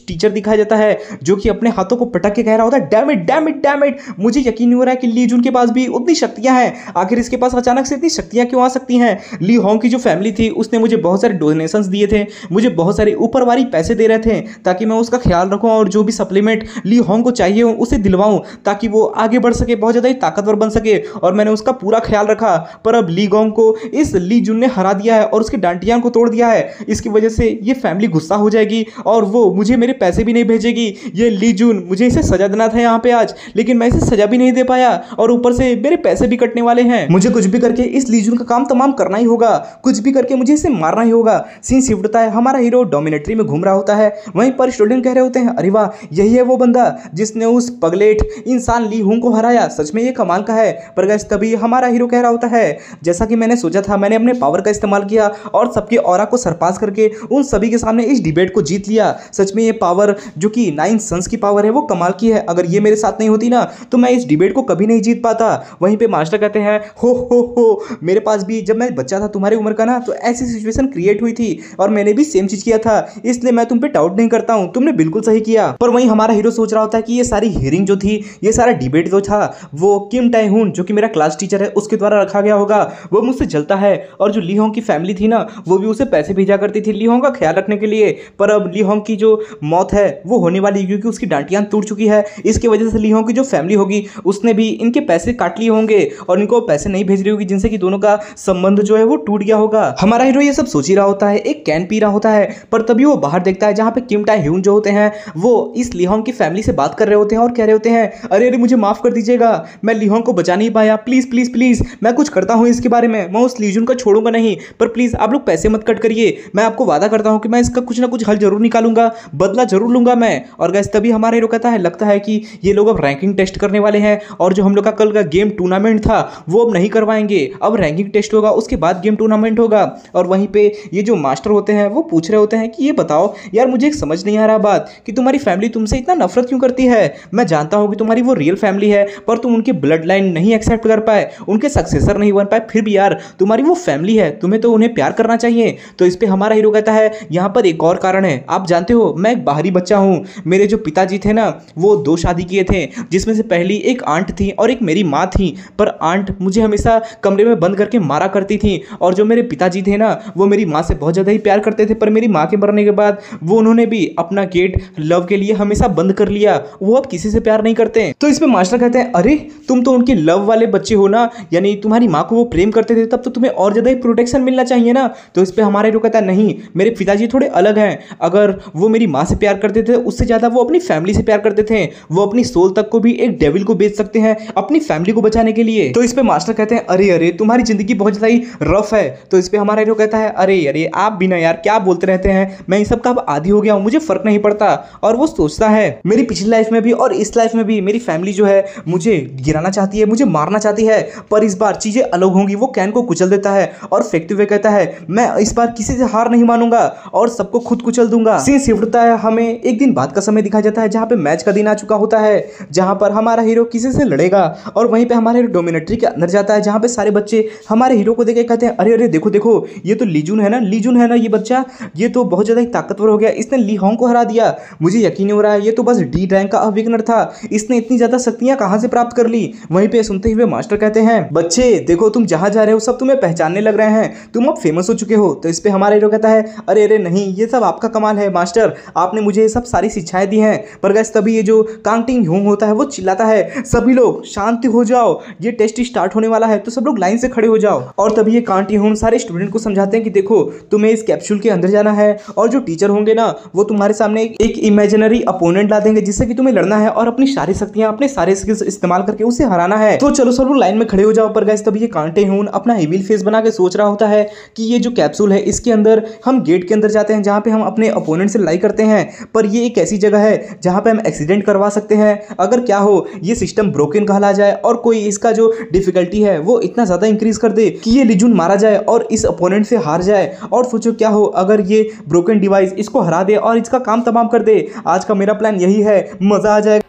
टीचर दिखाया जाता है जो कि अपने हाथों को पटक के कह रहा होता है damn it damn it damn it, मुझे यकीन नहीं हो रहा है कि ली जून के पास भी उतनी शक्तियां हैं, आखिर इसके पास अचानक से इतनी शक्तियां क्यों आ सकती हैं। ली होंग की जो फैमिली थी उसने मुझे बहुत सारे डोनेशंस दिए थे, मुझे बहुत सारे ऊपरवारी पैसे दे रहे थे ताकि मैं उसका ख्याल रखूं और जो भी सप्लीमेंट ली होंग को चाहिए उसे दिलवाऊं ताकि वो आगे बढ़ सके, बहुत ज़्यादा ताकतवर बन सके और मैंने उसका पूरा ख्याल रखा। पर अब ली गोंग को इस ली जुन ने हरा दिया है और उसके डांटियां को तोड़ दिया है, इसकी वजह से ये फैमिली गुस्सा हो जाएगी और वो मुझे मेरे पैसे भी नहीं भेजेगी। ये ली जून, मुझे इसे सजा देना था यहाँ पे आज, लेकिन मैं इसे सजा भी नहीं दे पाया और ऊपर से मेरे पैसे भी कटने वाले हैं, मुझे कुछ भी करके इस ली जून का काम तमाम करना ही होगा, कुछ भी करके मुझे इसे मारना ही होगा। सीन शिफ्ट होता है, हमारा हीरो डोमिनेटरी में घूम रहा होता है, वहीं पर स्टूडेंट कह रहे होते हैं अरे वाह यही है वो बंदा जिसने उस पगलेट इंसान ली हुंग को हराया, सच में ये कमाल का है। पर गाइस तभी हमारा हीरो कह रहा होता है जैसा कि मैंने सोचा था, मैंने अपने पावर का इस्तेमाल किया और सबके ऑरा को सरपास करके उन सभी के सामने इस डिबेट को जीत लिया। सच में ये पावर जो कि 9 सन्स की पावर है वो कमाल की है, अगर ये मेरे साथ नहीं होती ना तो मैं इस डिबेट को कभी नहीं जीत पाता। वहीं पे मास्टर कहते हैं हो मेरे पास भी जब मैं बच्चा था तुम्हारी उम्र का ना तो ऐसी सिचुएशन क्रिएट हुई थी और मैंने भी सेम चीज किया था, इसलिए मैं तुम पे डाउट नहीं करता हूं, तुमने बिल्कुल सही किया। पर वहीं हमारा हीरो सोच रहा होता है कि ये सारी हियरिंग जो थी, ये सारा डिबेट जो था वो किम टाई हुन जो कि मेरा क्लास टीचर है उसके द्वारा रखा गया होगा, वो मुझसे जलता है और जो ली होंग की फैमिली थी ना वो भी उसे पैसे भेजा करती थी ली होंग का ख्याल रखने के लिए। पर अब ली होंग की जो मौत है वो होने वाली है क्योंकि उसकी डांटियां टूट चुकी है, इसकी वजह से ली होंग की जो फैमिली होगी उसने भी इनके पैसे काट लिए होंगे और इनको पैसे नहीं भेज रही होगी जिनसे कि दोनों का संबंध जो है वो टूट गया होगा। हमारा हीरो ये सब सोच ही रहा होता है, एक कैन पी रहा होता है, पर तभी वो बाहर देखता है जहां पे किम टाई ह्यून जो होते हैं वो इस ली होंग की फैमिली से बात कर रहे होते हैं और कह रहे होते हैं अरे अरे मुझे माफ कर दीजिएगा, मैं ली होंग को बचा नहीं पाया, प्लीज प्लीज प्लीज मैं कुछ करता हूं इसके बारे में, मैं उस ली जून को छोड़ूंगा नहीं, पर प्लीज आप लोग पैसे मत कट करिए, मैं आपको वादा करता हूं कि मैं इसका कुछ ना कुछ हल जरूर निकालूंगा, बदला जरूर लूंगा मैं। और गाइस तभी हमारा हीरो कहता है लगता है कि ये लोग अब रैंकिंग टेस्ट करने वाले हैं और जो हम लोग का कल का गेम टूर्नामेंट था वो अब नहीं करवाएंगे, अब रैंकिंग टेस्ट होगा उसके बाद गेम टूर्नामेंट होगा। और वहीं पे ये जो मास्टर होते हैं वो पूछ रहे होते हैं कि ये बताओ यार मुझे एक समझ नहीं आ रहा बात कि तुम्हारी फैमिली तुमसे इतना नफरत क्यों करती है, मैं जानता हूं कि तुम्हारी वो रियल फैमिली है पर तुम उनकी ब्लड लाइन नहीं एक्सेप्ट कर पाए, उनके सक्सेसर नहीं बन पाए, फिर भी यार तुम्हारी वो फैमिली है, तुम्हें तो उन्हें प्यार करना चाहिए। तो इस पे हमारा हीरो कहता है यहाँ पर एक और कारण है, आप जानते हो मैं एक बाहरी बच्चा हूँ, मेरे जो पिताजी थे ना वो 2 शादी किए थे जिसमें से पहली एक आंट थी और एक मेरी माँ थी, पर आंट मुझे हमेशा कमरे में बंद करके मारा करती थी और जो मेरे पिताजी थे ना वो मेरी माँ से बहुत ज़्यादा ही प्यार करते थे, पर मेरी माँ के मरने के बाद वो उन्होंने भी अपना गेट लव के लिए हमेशा बंद कर लिया, वो अब किसी से प्यार नहीं करते। तो इसमें मास्टर कहते हैं अरे तुम तो उनके लव वाले बच्चे हो ना, यानी तुम्हारी माँ को वो प्रेम करते थे तब तो तुम्हें और ज़्यादा ही प्रोटेक्शन मिलना चाहिए ना। तो इस पर हमारे हीरो कहता है नहीं मेरे पिताजी थोड़े अलग हैं, अगर वो मेरी माँ से प्यार करते थे उससे ज़्यादा वो अपनी फैमिली से प्यार करते थे, वो अपनी सोल तक को भी एक डेविल को बेच सकते हैं अपनी फैमिली को बचाने के लिए। तो इस पे मास्टर कहते हैं अरे अरे तुम्हारी जिंदगी बहुत ज़्यादा ही रफ है। तो इस पे हमारा हीरो कहता है अरे अरे आप भी ना यार क्या बोलते रहते हैं, मैं इन सब का अब आदी हो गया हूँ, मुझे फर्क नहीं पड़ता। और वो सोचता है मेरी पिछली लाइफ में भी और इस लाइफ में भी मेरी फैमिली जो है मुझे गिराना चाहती है, मुझे मारना चाहती है, पर इस बार चीजें अलग होंगी। वो कैन को कुचल देता है और फेंकते हुए कहता है मैं इस बार किसी से हार नहीं मानूंगा और सबको खुद कुचल दूंगा। सीन शिफ्ट होता है, हमें एक दिन बाद का समय दिखाया जाता है जहां पे मैच का दिन आ चुका होता है, जहां पर हमारा हीरो किसी से लड़ेगा और वहीं पे हमारे हीरो डोमिनेटरी के अंदर जाता है जहां पे सारे बच्चे हमारे हीरो को देख के कहते हैं अरे अरे देखो देखो ये तो लीजून है ना, लीजून है ना ये बच्चा, ये तो बहुत ज्यादा ताकतवर हो गया, इसने ली होंग को हरा दिया, मुझे यकीन नहीं हो रहा है ये तो बस डी रैंक का अविग्नर था, इसने इतनी ज्यादा शक्तियां कहां से प्राप्त कर ली। वहीं पे सुनते हुए मास्टर कहते हैं बच्चे देखो तुम जहां जा रहे हो सब तुम्हें पहचानने लग रहे हैं, तुम अब फेमस हो चुके हो। तो इस पे हमारा हीरो कहता है अरे अरे नहीं ये सब आपका कमाल है मास्टर, आपने मुझे ये सब सारी शिक्षाएं दी हैं। पर गाइस तभी ये जो कांगटिंग ह्यूंग होता है वो चिल्लाता है सभी लोग शांति हो जाओ, ये टेस्ट स्टार्ट होने वाला है, तो सब लोग लाइन से खड़े हो जाओ। और तभी ये कांगटिंग ह्यूंग सारे स्टूडेंट को समझाते हैं कि देखो तुम्हें इस कैप्सूल के अंदर जाना है और जो टीचर होंगे ना ना वो तुम्हारे सामने एक इमेजिनरी अपोनेंट ला देंगे जिससे कि तुम्हें लड़ना है और अपनी सारी शक्तियां, अपने सारे स्किल्स इस्तेमाल करके उसे हराना है। तो चलो सब लोग लाइन में खड़े हो जाओ। पर गाइस तभी ये कांटे हून अपना एविल फेस बना के सोच रहा होता है कि ये जो कैप्सूल है इसके अंदर हम गेट के अंदर जाते हैं जहां पे हम अपने अपोनेंट से लड़ाई करते हैं, पर ये एक ऐसी जगह है जहां पे हम एक्सीडेंट करवा सकते हैं। अगर क्या हो ये सिस्टम ब्रोकन कहला जाए और कोई इसका जो डिफिकल्टी है वो इतना ज्यादा इंक्रीज कर दे कि ये लिजुन मारा जाए और इस अपोनेंट से हार जाए। और सोचो क्या हो अगर ये ब्रोकन डिवाइस इसको हरा दे और इसका काम तमाम कर दे। आज का मेरा प्लान यही है, मजा आ जाएगा।